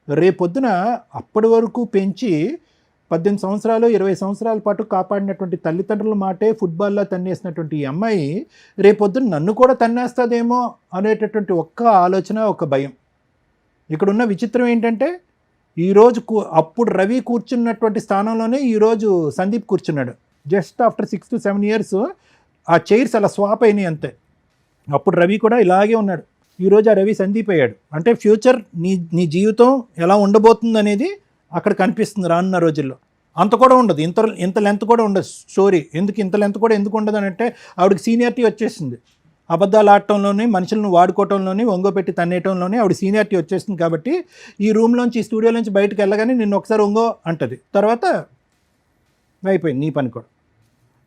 రేపొద్దున అప్పటి వరకు పెంచి 18 సంవత్సరాలు 20 సంవత్సరాల పాటు కాపాడినటువంటి తల్లిదండ్రుల మాటే ఫుట్బాల్లో తన్నేసినటువంటి ఈ అమ్మాయి రేపొద్దున నన్ను కూడా తన్నేస్తుందేమో అనేటటువంటి ఒక్క ఆలోచన, ఒక భయం. ఇక్కడున్న విచిత్రం ఏంటంటే ఈరోజు అప్పుడు రవి కూర్చున్నటువంటి స్థానంలోనే ఈరోజు సందీప్ కూర్చున్నాడు. జస్ట్ ఆఫ్టర్ 6 to 7 years ఆ చైర్స్ అలా స్వాప్ అయినాయి అంతే. అప్పుడు రవి కూడా ఇలాగే ఉన్నాడు, ఈరోజు ఆ రవి సందీప్ అయ్యాడు. అంటే ఫ్యూచర్ నీ జీవితం ఎలా ఉండబోతుంది అనేది అక్కడ కనిపిస్తుంది రానున్న రోజుల్లో. అంత కూడా ఉండదు, ఇంత లెంత్ కూడా ఉండదు స్టోరీ. ఇంత లెంత్ కూడా ఎందుకు ఉండదు అని అంటే ఆవిడకి సీనియారిటీ వచ్చేసింది. అబద్ధాలు ఆడటంలోని, మనుషులను వాడుకోవటంలోని, ఒంగోపెట్టి తన్నేయటంలోని ఆవిడ సీనియారిటీ వచ్చేసింది. కాబట్టి ఈ రూమ్లోంచి, ఈ స్టూడియోలోంచి బయటకు వెళ్ళగానే నిన్ను ఒకసారి ఒంగో అంటది, తర్వాత అయిపోయింది నీ పని కూడా.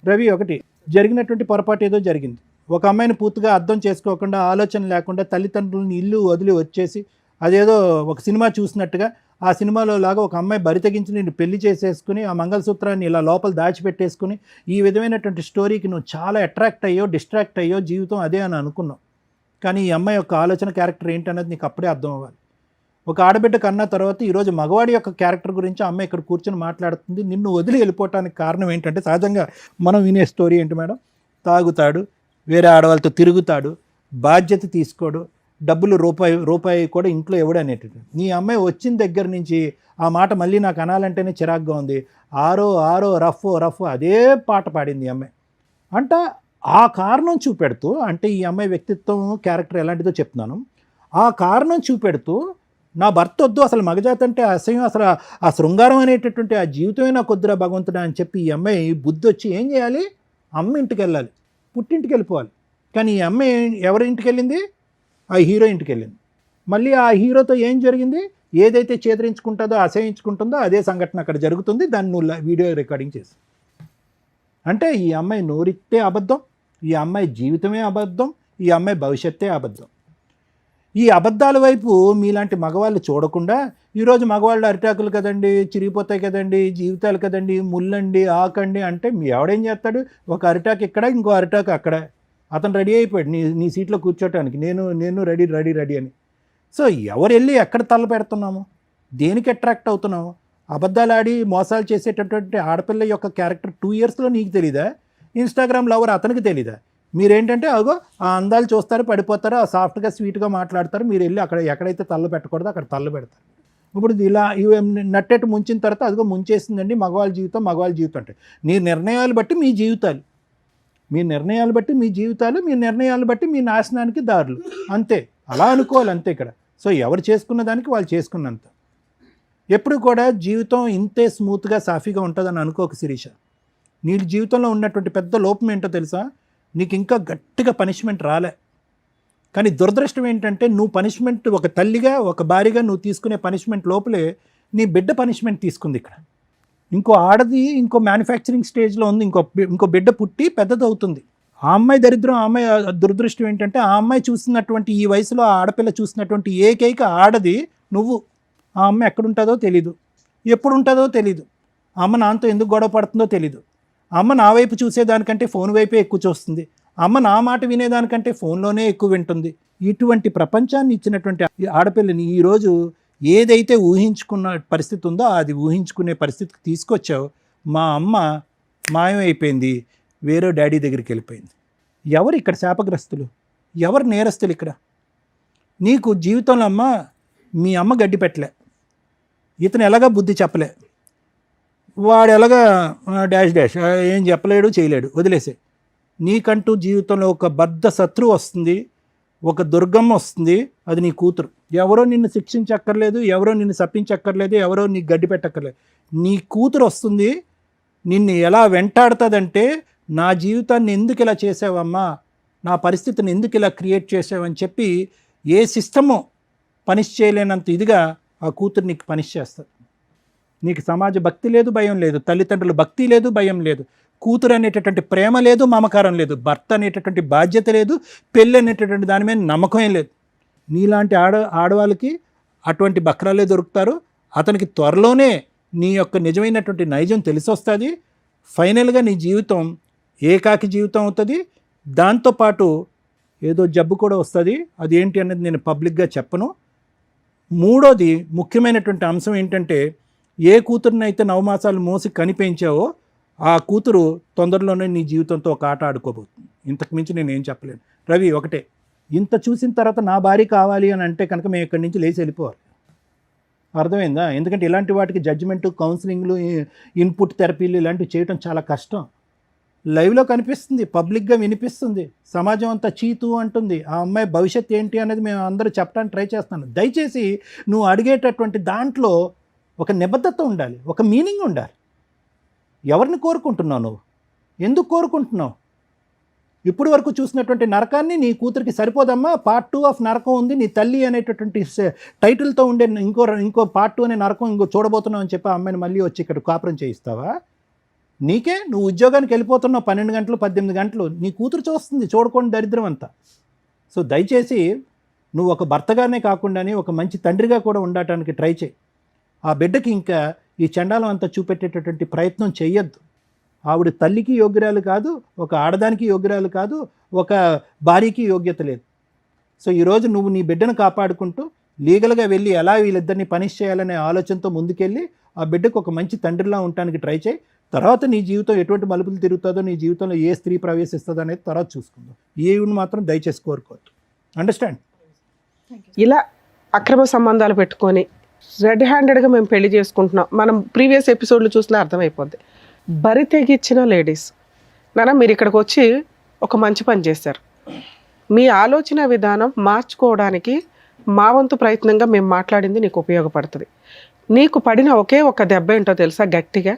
రవి ఒకటి జరిగినటువంటి పొరపాటు ఏదో జరిగింది. ఒక అమ్మాయిని పూర్తిగా అర్థం చేసుకోకుండా, ఆలోచన లేకుండా తల్లిదండ్రులని ఇల్లు వదిలి వచ్చేసి అదేదో ఒక సినిమా చూసినట్టుగా ఆ సినిమాలో లాగా ఒక అమ్మాయి బరి తెగించి నేను పెళ్లి చేసేసుకుని ఆ మంగళసూత్రాన్ని ఇలా లోపల దాచిపెట్టేసుకుని ఈ విధమైనటువంటి స్టోరీకి నువ్వు చాలా అట్రాక్ట్ అయ్యో, డిస్ట్రాక్ట్ అయ్యో, జీవితం అదే అని అనుకున్నావు. కానీ ఈ అమ్మాయి యొక్క ఆలోచన క్యారెక్టర్ ఏంటన్నది నీకు అప్పుడే అర్థం అవ్వాలి. ఒక ఆడబిడ్డ కన్నా తర్వాత ఈరోజు మగవాడి యొక్క క్యారెక్టర్ గురించి అమ్మాయి ఇక్కడ కూర్చొని మాట్లాడుతుంది. నిన్ను వదిలి వెళ్ళిపోవటానికి కారణం ఏంటంటే సహజంగా మనం వినే స్టోరీ ఏంటి మేడం, తాగుతాడు, వేరే ఆడవాళ్ళతో తిరుగుతాడు, బాధ్యత తీసుకోడు, డబ్బులు రూపాయి కూడా ఇంట్లో ఇవ్వడు అనేటట్టు. నీ అమ్మాయి వచ్చిన దగ్గర నుంచి ఆ మాట మళ్ళీ నాకు అనాలంటేనే చిరాగ్గా ఉంది. ఆరో రఫ్ అదే పాట పాడింది ఈ అమ్మాయి. అంటే ఆ కారణం చూపెడుతూ, అంటే ఈ అమ్మాయి వ్యక్తిత్వం, క్యారెక్టర్ ఎలాంటిదో చెప్తున్నాను, ఆ కారణం చూపెడుతూ నా భర్త వద్దు, అసలు మగజాతి అంటే అసహ్యం, అసలు ఆ శృంగారం అనేటటువంటి ఆ జీవితమే నాకు వద్దురా భగవంతుడా అని చెప్పి ఈ అమ్మాయి బుద్ధి వచ్చి ఏం చేయాలి, అమ్మ ఇంటికి వెళ్ళాలి, పుట్టింటికి వెళ్ళిపోవాలి. కానీ ఈ అమ్మాయి ఎవరి ఇంటికి వెళ్ళింది, ఆ హీరో ఇంటికి వెళ్ళింది. మళ్ళీ ఆ హీరోతో ఏం జరిగింది, ఏదైతే చేదరించుకుంటుందో, అసహించుకుంటుందో అదే సంఘటన అక్కడ జరుగుతుంది. దాన్ని నువ్వు వీడియో రికార్డింగ్ చేసి, అంటే ఈ అమ్మాయి నోరితే అబద్ధం, ఈ అమ్మాయి జీవితమే అబద్ధం, ఈ అమ్మాయి భవిష్యత్తే అబద్ధం. ఈ అబద్ధాల వైపు మీలాంటి మగవాళ్ళు చూడకుండా ఈరోజు మగవాళ్ళు అరిటాకులు కదండి, చిరిగిపోతాయి కదండి, జీవితాలు కదండి, ముల్లండి, ఆకండి అంటే మీ ఎవడేం చేస్తాడు, ఒక అరిటాకు ఇక్కడ, ఇంకో అరిటాకు అక్కడ. అతను రెడీ అయిపోయాడు నీ సీట్లో కూర్చోటానికి, నేను రెడీ అని. సో ఎవరు వెళ్ళి ఎక్కడ తల్ల పెడుతున్నాము, దేనికి అట్రాక్ట్ అవుతున్నాము? అబద్ధాలు ఆడి మోసాలు చేసేటటువంటి ఆడపిల్ల యొక్క క్యారెక్టర్ 2 yearsలో నీకు తెలీదా? ఇన్స్టాగ్రామ్ లవర్ అతనికి తెలీదా? మీరేంటంటే అగో ఆ అందాలు చూస్తారు, పడిపోతారు, ఆ సాఫ్ట్గా స్వీట్గా మాట్లాడతారు, మీరు వెళ్ళి అక్కడ ఎక్కడైతే తల్ల పెట్టకూడదో అక్కడ తల్ల పెడతారు. ఇప్పుడు ఇలా నట్టెట్టు ముంచిన తర్వాత అదిగో ముంచేసిందండి మగవాళ్ళ జీవితం అంటే నీ నిర్ణయాలు బట్టి మీ జీవితాలు, మీ నిర్ణయాలు బట్టి మీ జీవితాలు, మీ నిర్ణయాలు బట్టి మీ నాశనానికి దారులు, అంతే. అలా అనుకోవాలి అంతే ఇక్కడ. సో ఎవరు చేసుకున్న దానికి వాళ్ళు చేసుకున్నంత. ఎప్పుడు కూడా జీవితం ఇంతే స్మూత్గా సాఫీగా ఉంటుందని అనుకోక శిరీష. నీ జీవితంలో ఉన్నటువంటి పెద్ద లోపం ఏంటో తెలుసా, నీకు ఇంకా గట్టిగా పనిష్మెంట్ రాలే. కానీ దురదృష్టం ఏంటంటే నువ్వు పనిష్మెంట్, ఒక తల్లిగా, ఒక భార్యగా నువ్వు తీసుకునే పనిష్మెంట్ లోపలే నీ బిడ్డ పనిష్మెంట్ తీసుకుంది ఇక్కడ. ఇంకో ఆడది ఇంకో మ్యానుఫ్యాక్చరింగ్ స్టేజ్లో ఉంది, ఇంకో బిడ్డ పుట్టి పెద్దది అవుతుంది. ఆ అమ్మాయి దరిద్రం, ఆ అమ్మాయి దురదృష్టం ఏంటంటే ఆ అమ్మాయి చూసినటువంటి, ఈ వయసులో ఆ ఆడపిల్ల చూసినటువంటి ఏకైక ఆడది నువ్వు. ఆ అమ్మాయి ఎక్కడుంటుందో తెలీదు, ఎప్పుడు ఉంటుందో తెలీదు, ఆ అమ్మ నాన్నతో ఎందుకు గొడవ పడుతుందో తెలీదు, అమ్మ నా వైపు చూసేదానికంటే ఫోన్ వైపే ఎక్కువ చూస్తుంది, అమ్మ నా మాట వినేదానికంటే ఫోన్లోనే ఎక్కువ వింటుంది. ఇటువంటి ప్రపంచాన్ని ఇచ్చినటువంటి ఆడపిల్లని ఈరోజు ఏదైతే ఊహించుకున్న పరిస్థితి ఉందో అది ఊహించుకునే పరిస్థితికి తీసుకొచ్చావు. మా అమ్మ మాయమైపోయింది, వేరే డాడీ దగ్గరికి వెళ్ళిపోయింది. ఎవరు ఇక్కడ శాపగ్రస్తులు, ఎవరు నేరస్తులు ఇక్కడ? నీకు జీవితంలో అమ్మ, మీ అమ్మ గడ్డి పెట్టలే, ఇతను ఎలాగా బుద్ధి చెప్పలే, వాడు ఎలాగా డాష్ ఏం చెప్పలేడు, చేయలేడు, వదిలేసే. నీకంటూ జీవితంలో ఒక బద్ధ శత్రువు వస్తుంది, ఒక దుర్గమ్మ వస్తుంది, అది నీ కూతురు. ఎవరో నిన్ను శిక్షించక్కర్లేదు, ఎవరో నిన్ను శపించక్కర్లేదు, ఎవరో నీకు గడ్డి పెట్టక్కర్లేదు. నీ కూతురు వస్తుంది, నిన్ను ఎలా వెంటాడుతుందంటే, నా జీవితాన్ని ఎందుకు ఇలా చేసావమ్మా, నా పరిస్థితిని ఎందుకు ఇలా క్రియేట్ చేసావని చెప్పి ఏ సిస్టము పనిష్ చేయలేనంత ఇదిగా ఆ కూతురు నీకు పనిష్ చేస్తుంది. నీకు సమాజ భక్తి లేదు, భయం లేదు, తల్లిదండ్రుల భక్తి లేదు, భయం లేదు, కూతురు అనేటటువంటి ప్రేమ లేదు, మమకారం లేదు, భర్త అనేటటువంటి బాధ్యత లేదు, పెళ్ళి అనేటటువంటి దాని మీద నమ్మకం ఏం లేదు. నీలాంటి ఆడవాళ్ళకి అటువంటి బక్రాలే దొరుకుతారు. అతనికి త్వరలోనే నీ యొక్క నిజమైనటువంటి నైజం తెలిసొస్తుంది. ఫైనల్గా నీ జీవితం ఏకాకి జీవితం అవుతుంది. దాంతోపాటు ఏదో జబ్బు కూడా వస్తుంది. అది ఏంటి అనేది నేను పబ్లిక్గా చెప్పను. మూడోది ముఖ్యమైనటువంటి అంశం ఏంటంటే, ఏ కూతురునైతే 9 మాసాలు మోసి కనిపించావో ఆ కూతురు తొందరలోనే నీ జీవితంతో ఒక ఆట ఆడుకోబోతుంది. ఇంతకు మించి నేను ఏం చెప్పలేను. రవి, ఒకటే, ఇంత చూసిన తర్వాత నా భార్య కావాలి అని అంటే కనుక మేము ఇక్కడి నుంచి లేచి వెళ్ళిపోవాలి. అర్థమైందా? ఎందుకంటే ఇలాంటి వాటికి జడ్జిమెంటు, కౌన్సిలింగ్లు, ఇన్పుట్ థెరపీలు ఇలాంటివి చేయడం చాలా కష్టం. లైవ్లో కనిపిస్తుంది, పబ్లిక్గా వినిపిస్తుంది, సమాజం అంతా చీతు అంటుంది. ఆ అమ్మాయి భవిష్యత్తు ఏంటి అనేది మేము అందరూ చెప్పడానికి ట్రై చేస్తున్నాను. దయచేసి నువ్వు అడిగేటటువంటి దాంట్లో ఒక నిబద్ధత ఉండాలి, ఒక మీనింగ్ ఉండాలి. ఎవరిని కోరుకుంటున్నావు నువ్వు? ఎందుకు కోరుకుంటున్నావు? ఇప్పుడు వరకు చూసినటువంటి నరకాన్ని నీ కూతురికి సరిపోదమ్మా. పార్ట్ 2 ఆఫ్ నరకం ఉంది, నీ తల్లి అనేటటువంటి టైటిల్తో ఉండే ఇంకో పార్ట్ 2 అనే నరకం ఇంకో చూడబోతున్నావు అని చెప్పి ఆ అమ్మాయిని మళ్ళీ వచ్చి ఇక్కడ కాపురం చేయిస్తావా? నీకే, నువ్వు ఉద్యోగానికి వెళ్ళిపోతున్నావు 12 గంటలు 18 గంటలు, నీ కూతురు చూస్తుంది, చూడకుండా దరిద్రం అంతా. సో దయచేసి నువ్వు ఒక భర్తగానే కాకుండానే ఒక మంచి తండ్రిగా కూడా ఉండటానికి ట్రై చేయి. ఆ బిడ్డకి ఇంకా ఈ చండాలం అంతా చూపెట్టేటటువంటి ప్రయత్నం చేయొద్దు. ఆవిడ తల్లికి యోగ్యురాలు కాదు, ఒక ఆడదానికి యోగ్యురాలు కాదు, ఒక భార్యకి యోగ్యత లేదు. సో ఈరోజు నువ్వు నీ బిడ్డను కాపాడుకుంటూ లీగల్గా వెళ్ళి ఎలా వీళ్ళిద్దరిని పనిష్ చేయాలనే ఆలోచనతో ముందుకెళ్ళి ఆ బిడ్డకు ఒక మంచి తండ్రిలా ఉండటానికి ట్రై చేయి. తర్వాత నీ జీవితం ఎటువంటి మలుపులు తిరుగుతుందో, నీ జీవితంలో ఏ స్త్రీ ప్రవేశిస్తుందో అనేది తర్వాత చూసుకుందాం. ఈవిని మాత్రం దయచేసి కోరుకోవద్దు. అండర్స్టాండ్? ఇలా అక్రమ సంబంధాలు పెట్టుకొని రెడ్ హ్యాండెడ్గా మేము పెళ్లి చేసుకుంటున్నాం, మనం ప్రీవియస్ ఎపిసోడ్లు చూసినా అర్థమైపోద్ది. బరి తెగించిన లేడీస్ నాన్న, మీరు ఇక్కడికి వచ్చి ఒక మంచి పని చేశారు. మీ ఆలోచన విధానం మార్చుకోవడానికి మా వంతు ప్రయత్నంగా మేము మాట్లాడింది నీకు ఉపయోగపడుతుంది. నీకు పడిన ఒకే ఒక దెబ్బ ఏంటో తెలుసా? గట్టిగా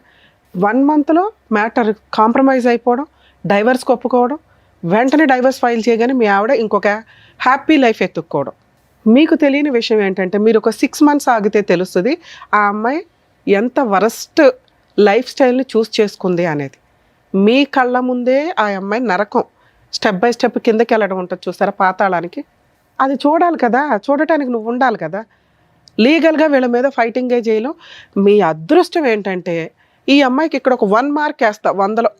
1 మంత్లో మ్యాటర్ కాంప్రమైజ్ అయిపోవడం, డైవర్స్కి ఒప్పుకోవడం, వెంటనే డైవర్స్ ఫైల్ చేయగానే మీ ఆవిడ ఇంకొక హ్యాపీ లైఫ్ ఎత్తుక్కోవడం. మీకు తెలియని విషయం ఏంటంటే, మీరు ఒక 6 మంత్స్ ఆగితే తెలుస్తుంది ఆ అమ్మాయి ఎంత వరస్ట్ లైఫ్ స్టైల్ని చూస్ చేసుకుంది అనేది. మీ కళ్ళ ముందే ఆ అమ్మాయి నరకం స్టెప్ బై స్టెప్ కిందకి వెళ్ళడం ఉంటుంది చూసారా, పాతాళానికి. అది చూడాలి కదా, చూడటానికి నువ్వు ఉండాలి కదా. లీగల్గా వీళ్ళ మీద ఫైటింగే చేయలేం. మీ అదృష్టం ఏంటంటే ఈ అమ్మాయికి ఇక్కడ ఒక 1 మార్క్ వేస్తా 100లో.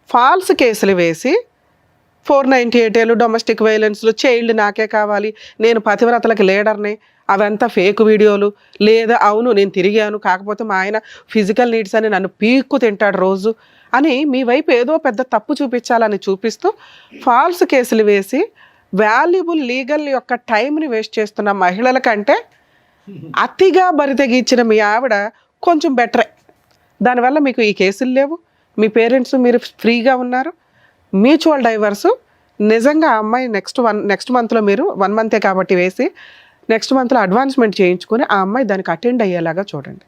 ఫాల్స్ కేసులు వేసి 498 డొమెస్టిక్ వైలెన్స్లు, చైల్డ్ నాకే కావాలి, నేను పతివ్రతలకు లీడర్ని, అవంతా ఫేక్ వీడియోలు, లేదా అవును నేను తిరిగాను కాకపోతే మా ఆయన ఫిజికల్ నీడ్స్ అని నన్ను పీక్కు తింటాడు రోజు అని మీ వైపు ఏదో పెద్ద తప్పు చూపించాలని చూపిస్తూ ఫాల్స్ కేసులు వేసి వాల్యుబుల్ లీగల్ యొక్క టైంని వేస్ట్ చేస్తున్న మహిళల కంటే అతిగా బరితెగించిన మీ ఆవిడ కొంచెం బెటరే. దానివల్ల మీకు ఈ కేసులు లేవు, మీ మీరు ఫ్రీగా ఉన్నారు. మ్యూచువల్ డైవర్సు నిజంగా ఆ అమ్మాయి నెక్స్ట్ మంత్లో మీరు 1 మంతే కాబట్టి వేసి నెక్స్ట్ మంత్లో అడ్వాన్స్మెంట్ చేయించుకొని ఆ అమ్మాయి దానికి అటెండ్ అయ్యేలాగా చూడండి.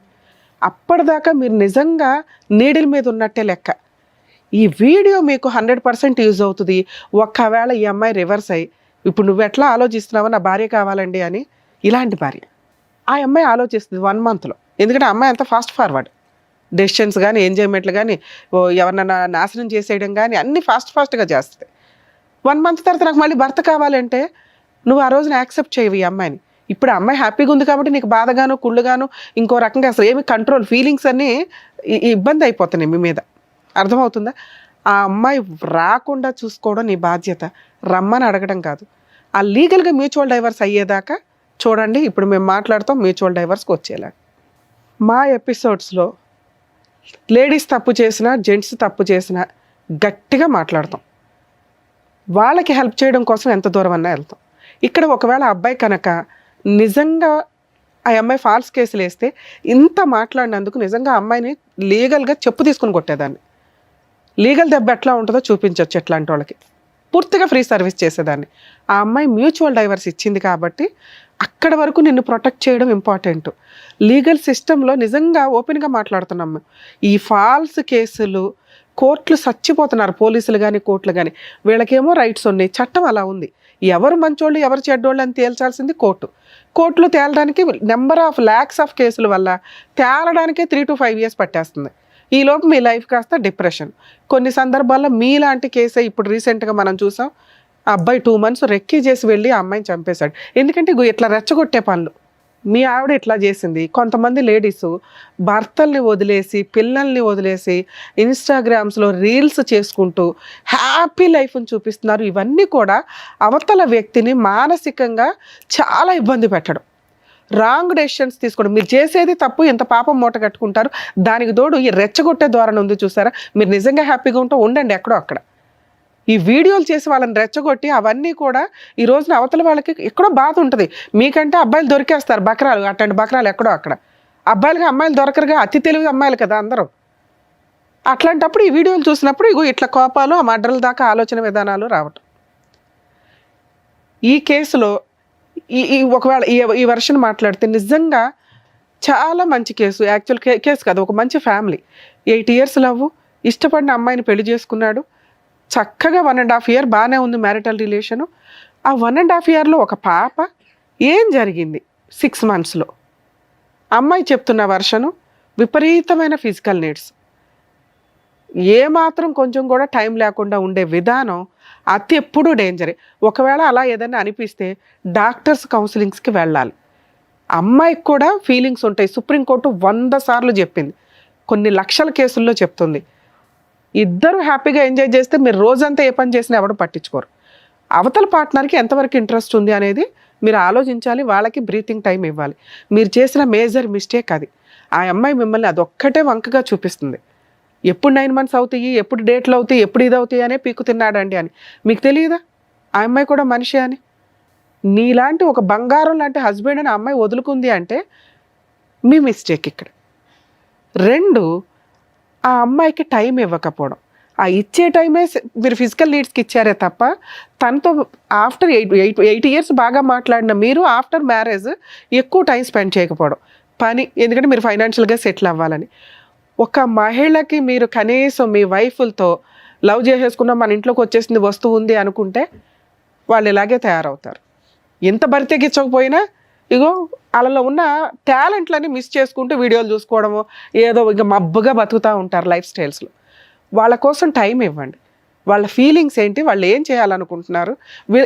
అప్పటిదాకా మీరు నిజంగా నీడిల్ మీద ఉన్నట్టే లెక్క. ఈ వీడియో మీకు 100% యూజ్ అవుతుంది. ఒక్కవేళ ఈ అమ్మాయి రివర్స్ అయ్యి ఇప్పుడు నువ్వు ఎట్లా ఆలోచిస్తున్నావో నా భార్య కావాలండి అని, ఇలాంటి భార్య ఆ అమ్మాయి ఆలోచిస్తుంది 1 మంత్లో. ఎందుకంటే ఆ అమ్మాయి అంత ఫాస్ట్ ఫార్వర్డ్, డెసిషన్స్ కానీ ఎంజాయ్మెంట్లు కానీ ఎవరినైనా నాశనం చేసేయడం కానీ అన్నీ ఫాస్ట్గా చేస్తుంది. 1 మంత్ తర్వాత నాకు మళ్ళీ భర్త కావాలంటే నువ్వు ఆ రోజున యాక్సెప్ట్ చేయవు ఈ అమ్మాయిని. ఇప్పుడు ఆ అమ్మాయి హ్యాపీగా ఉంది కాబట్టి నీకు బాధగాను కుళ్ళుగాను ఇంకో రకంగా అసలు ఏమి కంట్రోల్ ఫీలింగ్స్ అన్నీ ఇబ్బంది అయిపోతున్నాయి మీ మీద. అర్థమవుతుందా? ఆ అమ్మాయి రాకుండా చూసుకోవడం నీ బాధ్యత, రమ్మని అడగడం కాదు. ఆ లీగల్గా మ్యూచువల్ డైవర్స్ అయ్యేదాకా చూడండి. ఇప్పుడు మేము మాట్లాడతాం మ్యూచువల్ డైవర్స్కి వచ్చేలా. మా ఎపిసోడ్స్లో లేడీస్ తప్పు చేసినా జెంట్స్ తప్పు చేసినా గట్టిగా మాట్లాడతాం. వాళ్ళకి హెల్ప్ చేయడం కోసం ఎంత దూరం అన్నా వెళ్తాం. ఇక్కడ ఒకవేళ అబ్బాయి కనుక నిజంగా ఆ అమ్మాయి ఫాల్స్ కేసులు వేస్తే ఇంత మాట్లాడినందుకు నిజంగా అమ్మాయిని లీగల్గా చెప్పు తీసుకుని కొట్టేదాన్ని. లీగల్ దెబ్బ ఎట్లా ఉంటుందో చూపించవచ్చు ఎట్లాంటి వాళ్ళకి. పూర్తిగా ఫ్రీ సర్వీస్ చేసేదాన్ని. ఆ అమ్మాయి మ్యూచువల్ డైవర్స్ ఇచ్చింది కాబట్టి అక్కడ వరకు నిన్ను ప్రొటెక్ట్ చేయడం ఇంపార్టెంట్. లీగల్ సిస్టంలో నిజంగా ఓపెన్గా మాట్లాడుతున్నాం మేము. ఈ ఫాల్స్ కేసులు కోర్టులు చచ్చిపోతున్నారు, పోలీసులు కానీ కోర్టులు కానీ. వీళ్ళకేమో రైట్స్ ఉన్నాయి, చట్టం అలా ఉంది. ఎవరు మంచోళ్ళు ఎవరు చెడ్డోళ్ళు అని తేల్చాల్సింది కోర్టులో తేలడానికి నెంబర్ ఆఫ్ ల్యాక్స్ ఆఫ్ కేసుల వల్ల తేలడానికే 3 to 5 years పట్టేస్తుంది. ఈలోపు మీ లైఫ్ కాస్త డిప్రెషన్. కొన్ని సందర్భాల్లో మీలాంటి కేసే ఇప్పుడు రీసెంట్గా మనం చూసాం. ఆ అబ్బాయి 2 months రెక్కీ చేసి వెళ్ళి ఆ అమ్మాయిని చంపేశాడు. ఎందుకంటే ఇట్లా రెచ్చగొట్టే పనులు. మీ ఆవిడ ఇట్లా చేసింది. కొంతమంది లేడీస్ భర్తల్ని వదిలేసి పిల్లల్ని వదిలేసి ఇన్స్టాగ్రామ్స్లో రీల్స్ చేసుకుంటూ హ్యాపీ లైఫ్ని చూపిస్తున్నారు. ఇవన్నీ కూడా అవతల వ్యక్తిని మానసికంగా చాలా ఇబ్బంది పెట్టడం, రాంగ్ డెసిషన్స్ తీసుకోవడం. మీరు చేసేది తప్పు, ఇంత పాపం మూట కట్టుకుంటారు. దానికి తోడు ఈ రెచ్చగొట్టే ధోరణి ఉంది చూసారా. మీరు నిజంగా హ్యాపీగా ఉంటే ఉండండి ఎక్కడో అక్కడ. ఈ వీడియోలు చేసి వాళ్ళని రెచ్చగొట్టి అవన్నీ కూడా ఈ రోజున అవతల వాళ్ళకి ఎక్కడో బాధ ఉంటుంది. మీకంటే అబ్బాయిలు దొరికేస్తారు బకరాలు, అట్లాంటి బకరాలు ఎక్కడో అక్కడ. అబ్బాయిలకి అమ్మాయిలు దొరకరుగా, అతి తెలివి అమ్మాయిలు కదా అందరూ. అట్లాంటప్పుడు ఈ వీడియోలు చూసినప్పుడు ఇట్లా కోపాలు, ఆ మర్డర్ల దాకా ఆలోచన విధానాలు రావటం. ఈ కేసులో ఒకవేళ ఈ వర్షన్ మాట్లాడితే నిజంగా చాలా మంచి కేసు. యాక్చువల్ కేసు కాదు, ఒక మంచి ఫ్యామిలీ. 8 years లవ్, ఇష్టపడిన అమ్మాయిని పెళ్లి చేసుకున్నాడు. చక్కగా 1.5 year బాగానే ఉంది మ్యారిటల్ రిలేషను. ఆ 1.5 yearలో ఒక పాప. ఏం జరిగింది 6 monthsలో? అమ్మాయి చెప్తున్న వర్షను విపరీతమైన ఫిజికల్ నీడ్స్, ఏమాత్రం కొంచెం కూడా టైం లేకుండా ఉండే విధానం అతి ఎప్పుడూ డేంజరే. ఒకవేళ అలా ఏదైనా అనిపిస్తే డాక్టర్స్ కౌన్సిలింగ్స్కి వెళ్ళాలి. అమ్మాయికి కూడా ఫీలింగ్స్ ఉంటాయి. సుప్రీంకోర్టు 100 సార్లు చెప్పింది, కొన్ని లక్షల కేసుల్లో చెప్తుంది. ఇద్దరు హ్యాపీగా ఎంజాయ్ చేస్తే మీరు రోజంతా ఏ పని చేసినా ఎవరు పట్టించుకోరు. అవతల పార్ట్నర్కి ఎంతవరకు ఇంట్రెస్ట్ ఉంది అనేది మీరు ఆలోచించాలి. వాళ్ళకి బ్రీతింగ్ టైం ఇవ్వాలి. మీరు చేసిన మేజర్ మిస్టేక్ అది. ఆ అమ్మాయి మిమ్మల్ని అదొక్కటే వంకగా చూపిస్తుంది. ఎప్పుడు 9 months అవుతాయి, ఎప్పుడు డేట్లు అవుతాయి, ఎప్పుడు ఇది అవుతాయి అనే పీకు తిన్నాడండి అని. మీకు తెలియదా ఆ అమ్మాయి కూడా మనిషి అని? నీలాంటి ఒక బంగారం లాంటి హస్బెండ్ అని ఆ అమ్మాయి వదులుకుంది అంటే మీ మిస్టేక్ ఇక్కడ. 2, ఆ అమ్మాయికి టైం ఇవ్వకపోవడం. ఆ ఇచ్చే టైమే మీరు ఫిజికల్ నీడ్స్కి ఇచ్చారే తప్ప తనతో ఆఫ్టర్ 8 years బాగా మాట్లాడిన మీరు ఆఫ్టర్ మ్యారేజ్ ఎక్కువ టైం స్పెండ్ చేయకపోవడం. పని, ఎందుకంటే మీరు ఫైనాన్షియల్గా సెటిల్ అవ్వాలని. ఒక మహిళకి మీరు కనీసం మీ వైఫ్లతో లవ్ చేసేసుకున్న మన ఇంట్లోకి వచ్చేసింది వస్తువు ఉంది అనుకుంటే వాళ్ళు ఇలాగే తయారవుతారు. ఎంత బరితెగించకపోయినా ఇగో వాళ్ళలో ఉన్న టాలెంట్లని మిస్ చేసుకుంటూ వీడియోలు చూసుకోవడము, ఏదో ఇంకా మబ్బుగా బతుకుతూ ఉంటారు లైఫ్ స్టైల్స్లో. వాళ్ళ కోసం టైం ఇవ్వండి. వాళ్ళ ఫీలింగ్స్ ఏంటి, వాళ్ళు ఏం చేయాలనుకుంటున్నారు,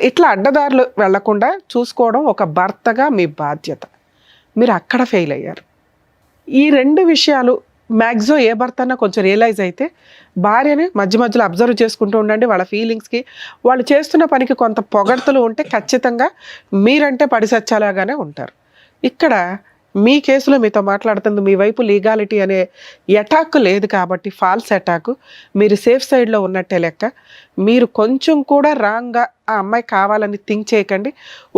ఇట్లా అడ్డదారులు వెళ్లకుండా చూసుకోవడం ఒక భర్తగా మీ బాధ్యత. మీరు అక్కడ ఫెయిల్ అయ్యారు. ఈ 2 విషయాలు మ్యాక్సిమం ఏ భర్త అన్నా కొంచెం రియలైజ్ అయితే భార్యని మధ్య మధ్యలో అబ్జర్వ్ చేసుకుంటూ ఉండండి. వాళ్ళ ఫీలింగ్స్కి, వాళ్ళు చేస్తున్న పనికి కొంత పొగడ్తలు ఉంటే ఖచ్చితంగా మీరంటే పడిసచ్చాలాగానే ఉంటారు. ఇక్కడ మీ కేసులో మీతో మాట్లాడుతుంది మీ వైపు లీగాలిటీ అనే అటాక్ లేదు కాబట్టి, ఫాల్స్ అటాక్, మీరు సేఫ్ సైడ్లో ఉన్నట్టే లెక్క. మీరు కొంచెం కూడా రాంగ్గా ఆ అమ్మాయి కావాలని థింక్ చేయకండి.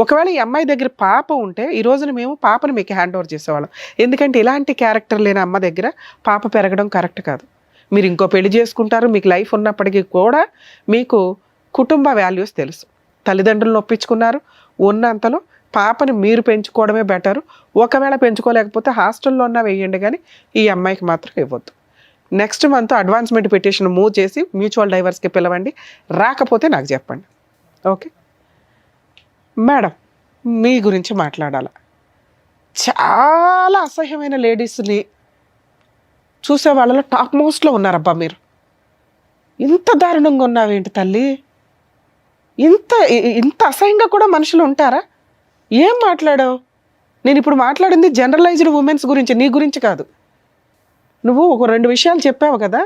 ఒకవేళ ఈ అమ్మాయి దగ్గర పాప ఉంటే ఈ రోజున మేము పాపను మీకు హ్యాండ్ ఓవర్ చేసేవాళ్ళం. ఎందుకంటే ఇలాంటి క్యారెక్టర్ లేని అమ్మ దగ్గర పాప పెరగడం కరెక్ట్ కాదు. మీరు ఇంకో పెళ్లి చేసుకుంటారు, మీకు లైఫ్ ఉన్నప్పటికీ కూడా మీకు కుటుంబ వాల్యూస్ తెలుసు. తల్లిదండ్రులను ఒప్పించుకున్నారు, ఉన్నంతలో పాపని మీరు పెంచుకోవడమే బెటరు. ఒకవేళ పెంచుకోలేకపోతే హాస్టల్లో ఉన్నా వేయండి, కానీ ఈ అమ్మాయికి మాత్రం ఇవ్వద్దు. Next month advancement petition move చేసి మ్యూచువల్ డైవర్స్కి పిలవండి. రాకపోతే నాకు చెప్పండి. ఓకే మేడం, మీ గురించి మాట్లాడాలి. చాలా అసహ్యమైన లేడీస్ని చూసే వాళ్ళలో టాప్ మోస్ట్లో ఉన్నారబ్బా మీరు. ఇంత దారుణంగా ఉన్నావేంటి తల్లి? ఇంత అసహ్యంగా కూడా మనుషులు ఉంటారా? ఏం మాట్లాడావు? నేను ఇప్పుడు మాట్లాడింది జనరలైజ్డ్ ఉమెన్స్ గురించి, నీ గురించి కాదు. నువ్వు ఒక 2 విషయాలు చెప్పావు కదా.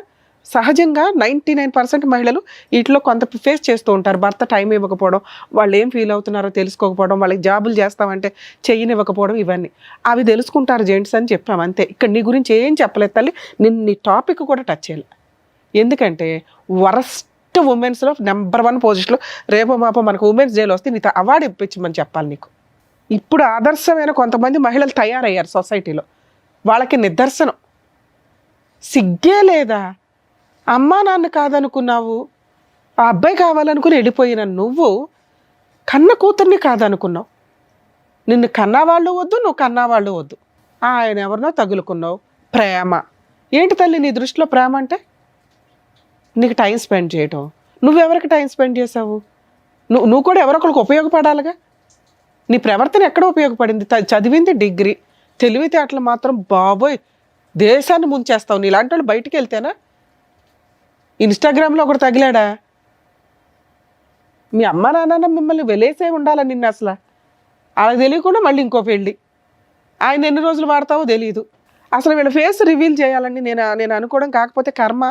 సహజంగా 99% మహిళలు వీటిలో కొంత ఫేస్ చేస్తూ ఉంటారు. భర్త టైం ఇవ్వకపోవడం, వాళ్ళు ఏం ఫీల్ అవుతున్నారో తెలుసుకోకపోవడం, వాళ్ళకి జాబులు చేస్తామంటే చెయ్యనివ్వకపోవడం, ఇవన్నీ అవి తెలుసుకుంటారు జెంట్స్ అని చెప్పాము అంతే. ఇక్కడ నీ గురించి ఏం చెప్పలేదు తల్లి. నీ టాపిక్ కూడా టచ్ చేయాలి. ఎందుకంటే వరస్ట్ ఉమెన్స్లో నెంబర్ 1 పొజిషన్లో రేపో మాపో మనకు ఉమెన్స్ డేలో వస్తే నీతో అవార్డు ఇప్పించమని చెప్పాలి నీకు. ఇప్పుడు ఆదర్శమైన కొంతమంది మహిళలు తయారయ్యారు సొసైటీలో, వాళ్ళకి నిదర్శనం. సిగ్గే లేదా? అమ్మా నాన్న కాదనుకున్నావు, ఆ అబ్బాయి కావాలనుకుని వెళ్ళిపోయిన నువ్వు కన్న కూతుర్ని కాదనుకున్నావు. నిన్ను కన్నవాళ్ళు వద్దు, నువ్వు కన్నవాళ్ళు వద్దు, ఆయన ఎవరినో తగులుకున్నావు. ప్రేమ ఏంటి తల్లి నీ దృష్టిలో? ప్రేమ అంటే నీకు టైం స్పెండ్ చేయటం. నువ్వెవరికి టైం స్పెండ్ చేసావు? నువ్వు కూడా ఎవరొకరికి ఉపయోగపడాలిగా. నీ ప్రవర్తన ఎక్కడ ఉపయోగపడింది? చదివింది డిగ్రీ, తెలివితేటలు మాత్రం బాబోయ్ దేశాన్ని ముంచేస్తావు. నీలాంటి వాళ్ళు బయటికి వెళ్తేనా? ఇన్స్టాగ్రామ్లో ఒకటి తగిలాడా? మీ అమ్మ నాన్న మిమ్మల్ని వెలేసే ఉండాలి నిన్ను. అసలు అలా తెలియకుండా మళ్ళీ ఇంకో పెళ్ళి. ఆయన ఎన్ని రోజులు వాడతావో తెలియదు. అసలు వీళ్ళ ఫేస్ రివీల్ చేయాలని నేను అనుకోవడం. కాకపోతే కర్మ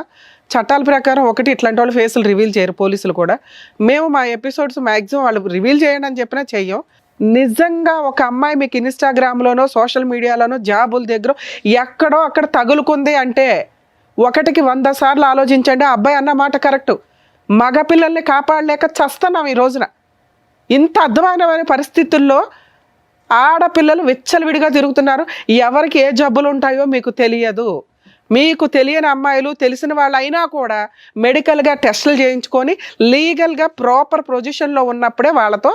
చట్టాల ప్రకారం ఒకటి ఇట్లాంటి వాళ్ళు ఫేసులు రివీల్ చేయరు, పోలీసులు కూడా. మేము మా ఎపిసోడ్స్ మ్యాక్సిమం వాళ్ళు రివీల్ చేయండి అని చెప్పినా చెయ్యం. నిజంగా ఒక అమ్మాయి మీకు ఇన్స్టాగ్రామ్లోనో సోషల్ మీడియాలోనో జాబుల దగ్గర ఎక్కడో అక్కడ తగులుకుంది అంటే 1కి 100 సార్లు ఆలోచించండి. ఆ అబ్బాయి అన్న మాట కరెక్టు. మగపిల్లల్ని కాపాడలేక చస్తున్నాం ఈ రోజున. ఇంత అర్థమైన పరిస్థితుల్లో ఆడపిల్లలు విచ్చలవిడిగా తిరుగుతున్నారు. ఎవరికి ఏ జబ్బులు ఉంటాయో మీకు తెలియదు. మీకు తెలియని అమ్మాయిలు తెలిసిన వాళ్ళు అయినా కూడా మెడికల్గా టెస్టులు చేయించుకొని లీగల్గా ప్రాపర్ పొజిషన్లో ఉన్నప్పుడే వాళ్ళతో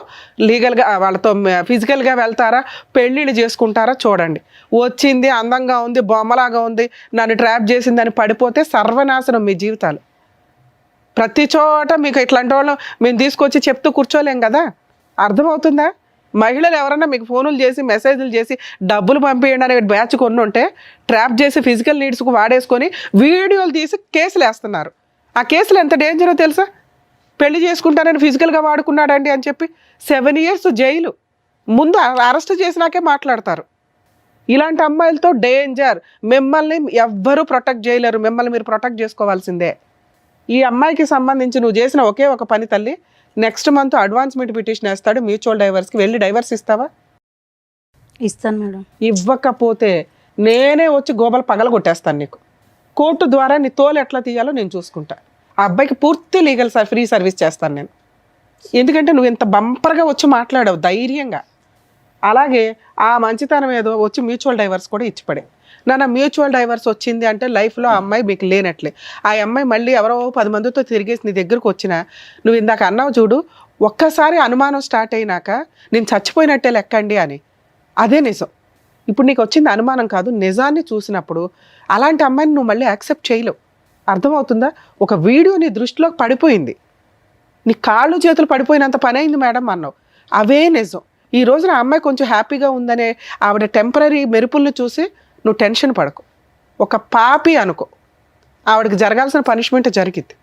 ఫిజికల్గా వెళ్తారా, పెళ్ళిళ్ళు చేసుకుంటారా చూడండి. వచ్చింది అందంగా ఉంది, బొమ్మలాగా ఉంది, నన్ను ట్రాప్ చేసిందని పడిపోతే సర్వనాశనం మీ జీవితాలు. ప్రతి చోట మీకు ఇట్లాంటి వాళ్ళు మేము తీసుకొచ్చి చెప్తూ కూర్చోలేం కదా. అర్థమవుతుందా? మహిళలు ఎవరన్నా మీకు ఫోనులు చేసి మెసేజ్లు చేసి డబ్బులు పంపించండి అనే బ్యాచ్ కొన్ని ఉంటే ట్రాప్ చేసి ఫిజికల్ నీడ్స్కు వాడేసుకొని వీడియోలు తీసి కేసులు వేస్తున్నారు. ఆ కేసులు ఎంత డేంజరో తెలుసా? పెళ్లి చేసుకుంటానని ఫిజికల్గా వాడుకున్నాడండి అని చెప్పి 7 years జైలు. ముందు అరెస్ట్ చేసినాకే మాట్లాడతారు. ఇలాంటి అమ్మాయిలతో డేంజర్. మిమ్మల్ని ఎవ్వరూ ప్రొటెక్ట్ చేయలేరు. మిమ్మల్ని మీరు ప్రొటెక్ట్ చేసుకోవాల్సిందే. ఈ అమ్మాయికి సంబంధించి నువ్వు చేసిన ఒకే ఒక పని తల్లి, నెక్స్ట్ మంత్ అడ్వాన్స్మెంట్ పిటిషన్ వేస్తాడు మ్యూచువల్ డైవర్స్కి. వెళ్ళి డైవర్స్ ఇస్తావా? ఇస్తాను మేడం. ఇవ్వకపోతే నేనే వచ్చి గోబలు పగలగొట్టేస్తాను నీకు. కోర్టు ద్వారా నీ తోలు ఎట్లా తీయాలో నేను చూసుకుంటా. ఆ అబ్బాయికి పూర్తి లీగల్ ఫ్రీ సర్వీస్ చేస్తాను నేను. ఎందుకంటే నువ్వు ఇంత బంపర్గా వచ్చి మాట్లాడావు ధైర్యంగా. అలాగే ఆ మంచితనం ఏదో వచ్చి మ్యూచువల్ డైవర్స్ కూడా ఇచ్చిపడే. నాన్న మ్యూచువల్ డైవర్స్ వచ్చింది అంటే లైఫ్లో ఆ అమ్మాయి మీకు లేనట్లే. ఆ అమ్మాయి మళ్ళీ ఎవరో 10 మందితో తిరిగేసి నీ దగ్గరకు వచ్చినా నువ్వు ఇందాక అన్నావు చూడు, ఒక్కసారి అనుమానం స్టార్ట్ అయినాక నేను చచ్చిపోయినట్టే లెక్కండి అని. అదే నిజం. ఇప్పుడు నీకు వచ్చింది అనుమానం కాదు, నిజాన్ని చూసినప్పుడు అలాంటి అమ్మాయిని నువ్వు మళ్ళీ యాక్సెప్ట్ చేయలేవు. అర్థమవుతుందా? ఒక వీడియో నీ దృష్టిలోకి పడిపోయింది, నీ కాళ్ళు చేతులు పడిపోయినంత పని అయింది మేడం అన్నావు. అవే నిజం. ఈ రోజున ఆ అమ్మాయి కొంచెం హ్యాపీగా ఉందనే ఆవిడ టెంపరీ మెరుపులను చూసి నువ్వు టెన్షన్ పడకు. ఒక పాపి అనుకో, ఆవిడకి జరగాల్సిన పనిష్మెంట్ జరిగింది.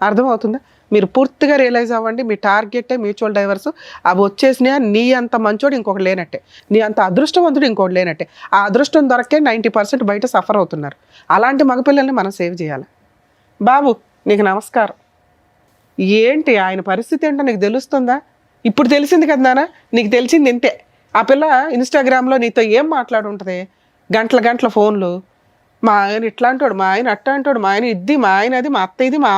అర్థమవుతుందా? మీరు పూర్తిగా రియలైజ్ అవ్వండి. మీ టార్గెటే మ్యూచువల్ డైవర్స్. అవి వచ్చేసినా నీ అంత మంచోడు ఇంకొకటి లేనట్టే, నీ అంత అదృష్టవంతుడు ఇంకొకటి లేనట్టే. ఆ అదృష్టం దొరకే 90% బయట సఫర్ అవుతున్నారు. అలాంటి మగపిల్లల్ని మనం సేవ్ చేయాలి. బాబు నీకు నమస్కారం. ఏంటి ఆయన పరిస్థితి ఏంటో నీకు తెలుస్తుందా? ఇప్పుడు తెలిసింది కదా నాన్న, నీకు తెలిసింది ఇంతే. ఆ పిల్ల ఇన్స్టాగ్రామ్లో నీతో ఏం మాట్లాడుంటుంది? గంటల ఫోన్లు. మా ఆయన ఇట్లాంటాడు, మా ఆయన అట్ట అంటాడు, మా ఆయన ఇది, మా ఆయన అది, మా అత్త ఇది, మా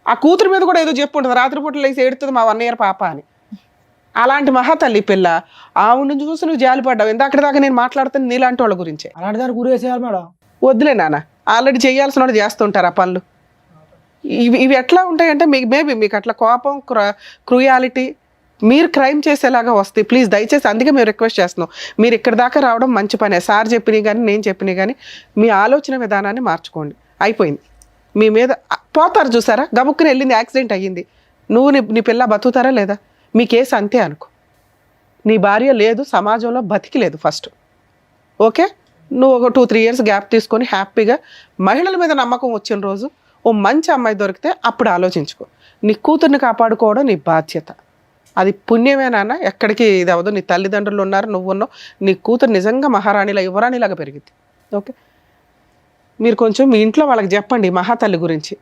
ఆ కూతురు మీద కూడా ఏదో చెప్పుంటుంది. రాత్రిపూట లేసి ఏడుతుంది మా 1 year పాప అని. అలాంటి మహాతల్లి పిల్ల. ఆవిడ నుంచి చూసి నువ్వు జాలిపడ్డావు. ఇందాక దాకా నేను మాట్లాడుతాను నీలాంటి వాళ్ళ గురించే. అలాంటి దాన్ని గురేసేయాలి మేడం. వద్దులే నాన్న, ఆల్రెడీ చేయాల్సిన వాళ్ళు చేస్తుంటారు ఆ పనులు. ఇవి ఎట్లా ఉంటాయంటే మేబీ మీకు అట్లా కోపం, క్రూయాలిటీ, మీరు క్రైమ్ చేసేలాగా వస్తాయి. ప్లీజ్ దయచేసి, అందుకే మేము రిక్వెస్ట్ చేస్తున్నాం. మీరు ఇక్కడ దాకా రావడం మంచి పనే. సార్ చెప్పినవి కానీ నేను చెప్పినవి కానీ మీ ఆలోచన విధానాన్ని మార్చుకోండి. అయిపోయింది. మీ మీద పోతారు చూసారా, గబుక్కుని వెళ్ళింది, యాక్సిడెంట్ అయ్యింది. నువ్వు నీ పిల్ల బతుకుతారా లేదా? మీ కేసు అంతే అనుకో. నీ భార్య లేదు, సమాజంలో బతికి లేదు ఫస్ట్. ఓకే, నువ్వు ఒక 2-3 years గ్యాప్ తీసుకొని హ్యాపీగా మహిళల మీద నమ్మకం వచ్చిన రోజు ఓ మంచి అమ్మాయి దొరికితే అప్పుడు ఆలోచించుకో. నీ కూతుర్ని కాపాడుకోవడం నీ బాధ్యత. అది పుణ్యమే నాన్న. ఎక్కడికి ఇది అవ్వదు. నీ తల్లిదండ్రులు ఉన్నారు, నువ్వు ఉన్నావు. నీ కూతురు నిజంగా మహారాణిలా, యువరాణిలాగా పెరిగింది. ఓకే, మీరు కొంచెం మీ ఇంట్లో వాళ్ళకి చెప్పండి మహాతల్లి గురించి.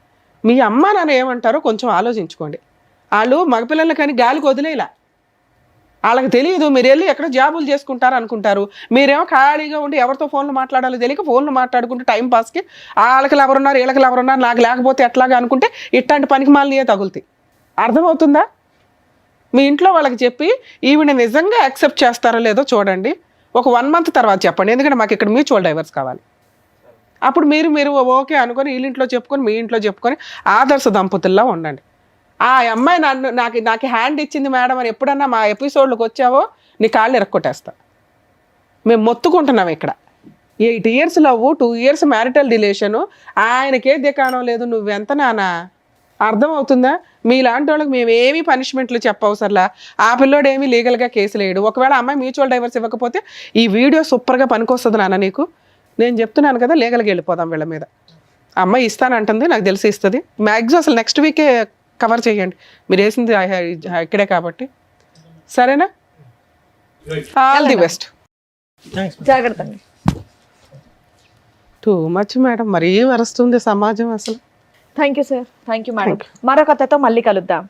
మీ అమ్మ నాన్న ఏమంటారో కొంచెం ఆలోచించుకోండి. వాళ్ళు మగపిల్లల్ని కానీ గాలికి వదిలేలా. వాళ్ళకి తెలియదు, మీరు వెళ్ళి ఎక్కడ జాబులు చేసుకుంటారు అనుకుంటారు. మీరేమో ఖాళీగా ఉండి ఎవరితో ఫోన్లు మాట్లాడాలో తెలియక ఫోన్లు మాట్లాడుకుంటూ టైం పాస్కి వాళ్ళకి ఎవరున్నారు, వీళ్ళకి ఎవరున్నారు, నాకు లేకపోతే ఎట్లాగా అనుకుంటే ఇట్లాంటి పనికి మాలినయే తగులుతాయి. అర్థమవుతుందా? మీ ఇంట్లో వాళ్ళకి చెప్పి ఈవిడ నిజంగా యాక్సెప్ట్ చేస్తారో లేదో చూడండి. ఒక 1 month తర్వాత చెప్పండి. ఎందుకంటే మాకు ఇక్కడ మ్యూచువల్ డైవర్స్ కావాలి. అప్పుడు మీరు ఓకే అనుకొని వీళ్ళింట్లో చెప్పుకొని మీ ఇంట్లో చెప్పుకొని ఆదర్శ దంపతుల్లా ఉండండి. ఆ అమ్మాయి నాకు హ్యాండ్ ఇచ్చింది మేడం అని ఎప్పుడన్నా మా ఎపిసోడ్లకు వచ్చావో నీ కాళ్ళు ఎరక్కొట్టేస్తా. మేము మొత్తుకుంటున్నాం ఇక్కడ. 8 years love, 2 years marital relation. ఆయనకే దికాణం లేదు. నువ్వెంత నానా? అర్థమవుతుందా? మీలాంటి వాళ్ళకి మేమేమీ పనిష్మెంట్లు చెప్పవసరలా. ఆ పిల్లోడు ఏమీ లీగల్గా కేసులు వేయడు. ఒకవేళ అమ్మాయి మ్యూచువల్ డైవర్స్ ఇవ్వకపోతే ఈ వీడియో సూపర్గా పనికొస్తుంది నాన్న నీకు. నేను చెప్తున్నాను కదా, లీగల్గా వెళ్ళిపోదాం వీళ్ళ మీద. అమ్మాయి ఇస్తానంటుంది, నాకు తెలిసి ఇస్తుంది. మ్యాక్సిమం అసలు నెక్స్ట్ వీకే కవర్ చేయండి, మీరు వేసింది ఇక్కడే కాబట్టి. సరేనా? All the best. జాగ్రత్త అండి. టూ మచ్ మేడం, మరీ వరుస్తుంది సమాజం అసలు. Thank you sir, thank you madam. మరొక కథతో మళ్ళీ కలుద్దాం.